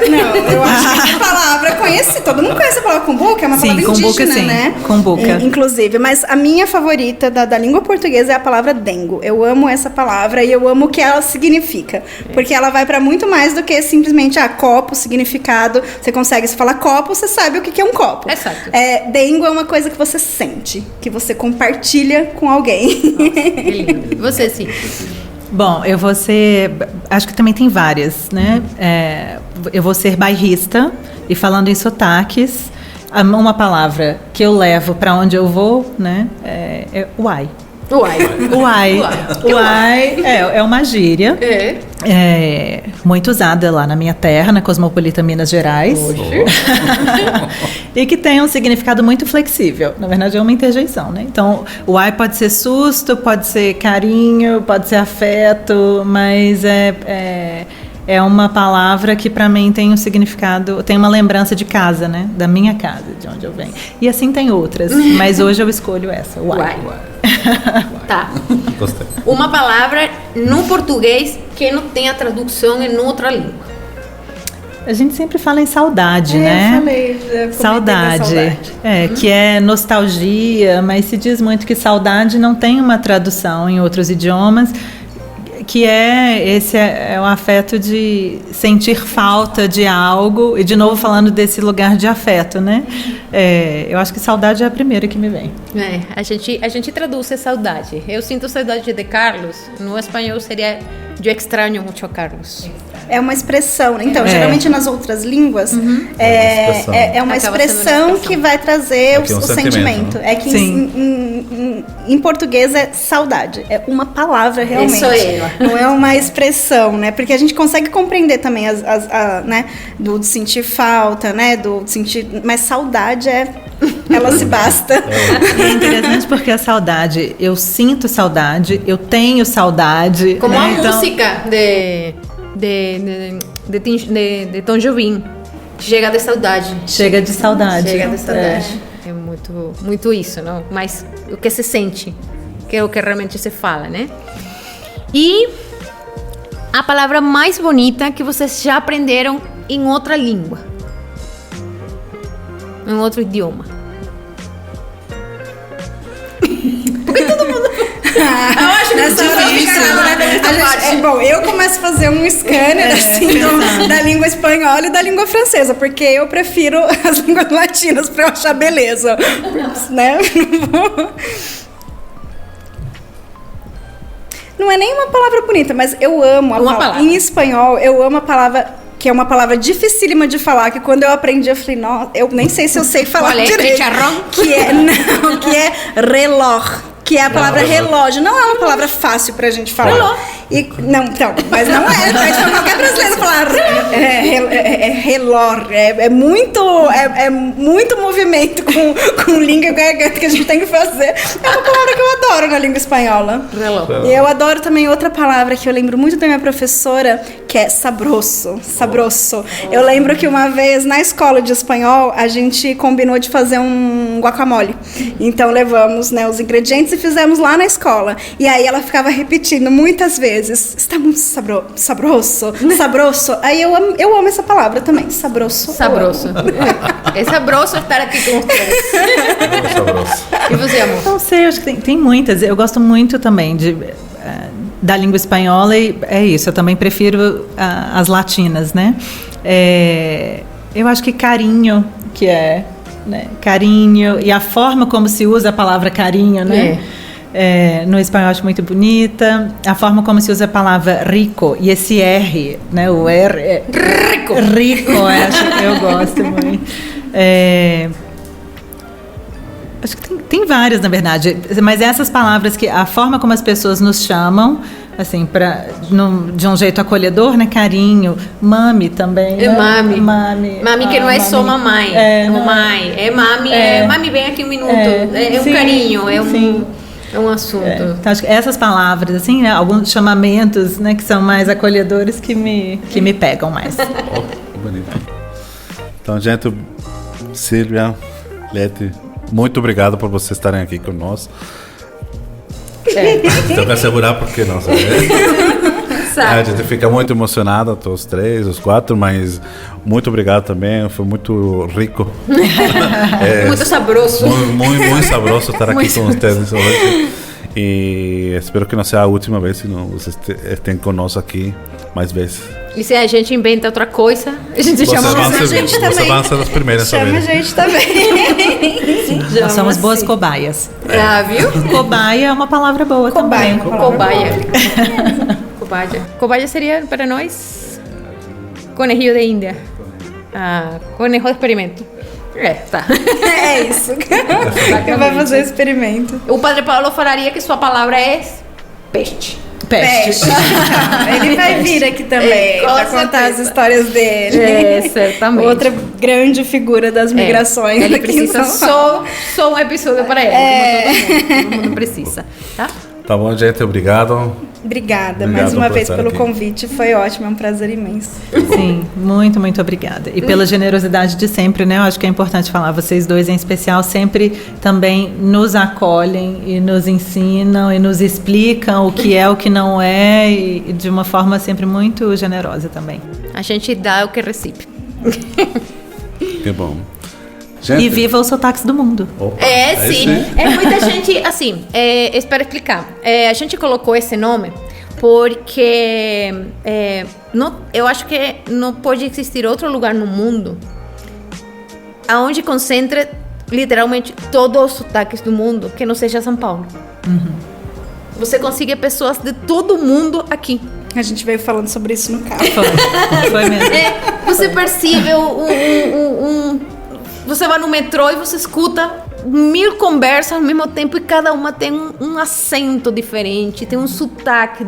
Eu acho que a palavra conhece, todo mundo conhece a palavra cumbuca, é uma Sim, palavra cumbuca, indígena, sim. né? Cumbuca. Inclusive, mas a minha favorita da língua portuguesa é a palavra dengo. Eu amo essa palavra e eu amo o que ela significa. Porque ela vai pra muito mais do que simplesmente copo, significado. Você consegue, se falar copo, você sabe o que é um copo. Exato. Dengo é uma coisa que você sente, que você compartilha com alguém. Nossa, que lindo. Você sim. Bom, eu vou ser... Acho que também tem várias, né? Eu vou ser bairrista e falando em sotaques, uma palavra que eu levo para onde eu vou, né? É uai. Uai. Uai é uma gíria. Muito usada lá na minha terra, na Cosmopolita Minas Gerais. E que tem um significado muito flexível. Na verdade, é uma interjeição, né? Então, uai pode ser susto, pode ser carinho, pode ser afeto, mas é uma palavra que para mim tem um significado, tem uma lembrança de casa, né? Da minha casa, de onde eu venho. E assim tem outras, mas hoje eu escolho essa, uai. Tá. Gostei. Uma palavra no português que não tenha tradução em outra língua. A gente sempre fala em saudade, né? Eu comentei da Saudade. Que é nostalgia, mas se diz muito que saudade não tem uma tradução em outros idiomas, que esse é o afeto de sentir falta de algo, e de novo falando desse lugar de afeto, né? Eu acho que saudade é a primeira que me vem. A gente traduz saudade. Eu sinto saudade de Carlos. No espanhol seria eu extraño muito a Carlos. É uma expressão, né? Então, geralmente nas outras línguas é uma expressão que vai trazer o sentimento. Né? É que em português é saudade, é uma palavra realmente. Não é uma expressão, né? Porque a gente consegue compreender também né? do sentir falta, né? Do sentir, mas saudade ela se basta. É interessante porque a saudade, eu sinto saudade, eu tenho saudade. Como né? a música de Tom Jobim, Chega de Saudade. Chega de saudade. Chega de saudade. É muito, muito isso, não? Mas o que se sente, que é o que realmente se fala, né? E a palavra mais bonita que vocês já aprenderam em outra língua, em outro idioma. Porque todo mundo... Eu acho que nessa hora difícil, bom, eu começo a fazer um scanner assim, da língua espanhola e da língua francesa, porque eu prefiro as línguas latinas para eu achar beleza, né? Não é nem uma palavra bonita, mas eu amo a palavra. Em espanhol, eu amo a palavra, que é uma palavra dificílima de falar, que quando eu aprendi, eu falei, nossa, eu nem sei se eu sei falar direito. Que é reloj. Que é a palavra relógio. Não é uma palavra fácil pra gente falar. Mas não é. Mas pra qualquer brasileiro falar relógio. É muito movimento com língua e garganta que a gente tem que fazer. É uma palavra que eu adoro na língua espanhola. E eu adoro também outra palavra que eu lembro muito da minha professora, que é sabroso. Sabroso. Eu lembro que uma vez na escola de espanhol a gente combinou de fazer um guacamole. Então levamos, né, os ingredientes e fizemos lá na escola. E aí ela ficava repetindo muitas vezes: está muito sabroso, sabroso. Aí eu amo essa palavra também, sabroso. Sabroso. É sabroso estar aqui com vocês. E você, amor? Não sei, acho que tem muitas. Eu gosto muito também da língua espanhola, e é isso, eu também prefiro as latinas, né? Eu acho que carinho, que é... né? Carinho, e a forma como se usa a palavra carinho, né? No espanhol eu acho muito bonita. A forma como se usa a palavra rico, e esse R, né? O R é rico, eu gosto muito. Acho que tem várias, na verdade, mas essas palavras, que a forma como as pessoas nos chamam, assim, de um jeito acolhedor, né? Carinho, mami também. É, né? Mami que não é só mamãe. Mamãe. É mami, mami, vem aqui um minuto. É um carinho, é um assunto. Então, acho que essas palavras, assim, né? Alguns chamamentos, né? Que são mais acolhedores, que me pegam mais. Que bonito. Então, gente, Silvia, Leti, muito obrigado por vocês estarem aqui conosco. Tenho que assegurar porque não sabe. A gente fica muito emocionada, todos os três, os quatro, mas muito obrigado também, foi muito rico. Muito sabroso. Muito sabroso estar aqui com vocês hoje. E espero que não seja a última vez, senão vocês estejam conosco aqui mais vezes. E se a gente inventa outra coisa, a gente chama a gente também. Vocês vão ser as primeiras. Chama a gente também. Nós somos boas cobaias. Viu? Cobaia é uma palavra boa também. Cobaia seria para nós conejillo de Índia. Conejo de experimento. Tá. É isso. Que vai fazer o experimento. O Padre Paulo falaria que sua palavra é peste. Ele vai vir aqui também para contar as histórias dele. Certamente. Outra grande figura das migrações. Ele precisa só um episódio para ele, como todo mundo precisa. Tá bom, gente, obrigado. Obrigada mais uma vez pelo convite, foi ótimo, é um prazer imenso. Sim, muito, muito obrigada. E pela generosidade de sempre, né? Eu acho que é importante falar, vocês dois em especial sempre também nos acolhem e nos ensinam e nos explicam o que é, o que não é, e de uma forma sempre muito generosa também. A gente dá o que recebe. Que bom. Gente. E viva os sotaques do mundo. Opa, sim. Muita gente, assim, para explicar, a gente colocou esse nome porque eu acho que não pode existir outro lugar no mundo onde concentre literalmente todos os sotaques do mundo que não seja São Paulo. Você consegue pessoas de todo mundo aqui. A gente veio falando sobre isso no carro. Foi mesmo. Você percebe você vai no metrô e você escuta 1000 conversas ao mesmo tempo e cada uma tem um acento diferente, tem um sotaque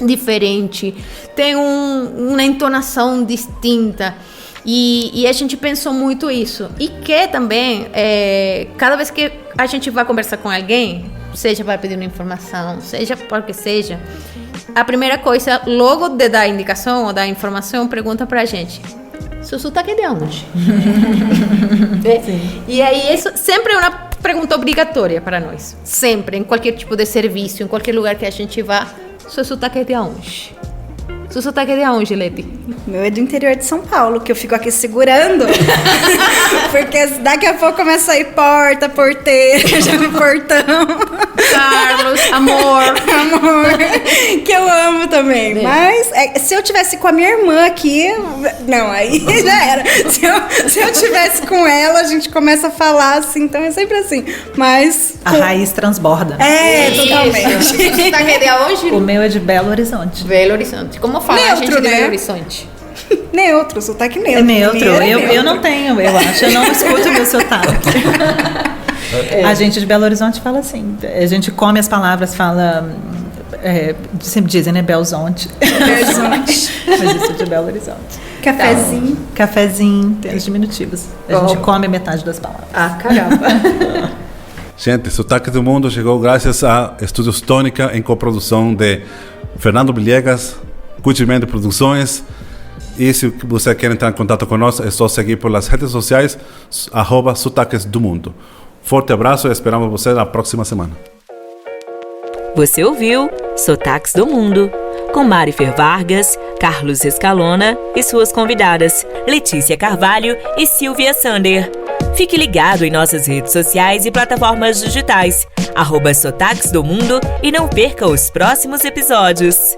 diferente, tem uma entonação distinta. E a gente pensou muito isso. E que também, cada vez que a gente vai conversar com alguém, seja para pedir uma informação, seja porque seja, a primeira coisa, logo de dar a indicação ou dar a informação, pergunta pra gente: seu sotaque é de onde? E aí, isso sempre é uma pergunta obrigatória para nós. Sempre, em qualquer tipo de serviço, em qualquer lugar que a gente vá, seu sotaque é de onde? Seu sotaque é de onde, Leti? Meu é do interior de São Paulo, que eu fico aqui segurando. Porque daqui a pouco começa a ir porteira, já no portão. Carlos, amor. Que eu amo também. Mas se eu tivesse com a minha irmã aqui, não, aí já era. Se eu tivesse com ela, a gente começa a falar assim, então é sempre assim. Mas a raiz transborda. Totalmente. O sotaque é de onde? O meu é de Belo Horizonte. Belo Horizonte. Como fala a gente de Belo Horizonte? Neutro, sotaque neutro. É neutro. Eu não tenho, eu acho. Eu não escuto meu sotaque. A gente de Belo Horizonte fala assim. A gente come as palavras, fala... sempre dizem, né? Belzonte. Mas isso é de Belo Horizonte. Cafezinho. Cafezinho, tem os diminutivos. A gente come metade das palavras. Ah, caramba. Gente, Sotaque do Mundo chegou graças a Estúdios Tônica, em coprodução de Fernando Villegas, Cutimento Produções. E se você quer entrar em contato conosco, é só seguir pelas redes sociais, @Sotaques do Mundo. Forte abraço e esperamos você na próxima semana. Você ouviu Sotaques do Mundo, com Marifer Vargas, Carlos Escalona e suas convidadas, Letícia Carvalho e Silvia Sander. Fique ligado em nossas redes sociais e plataformas digitais, @Sotaques do Mundo, e não perca os próximos episódios.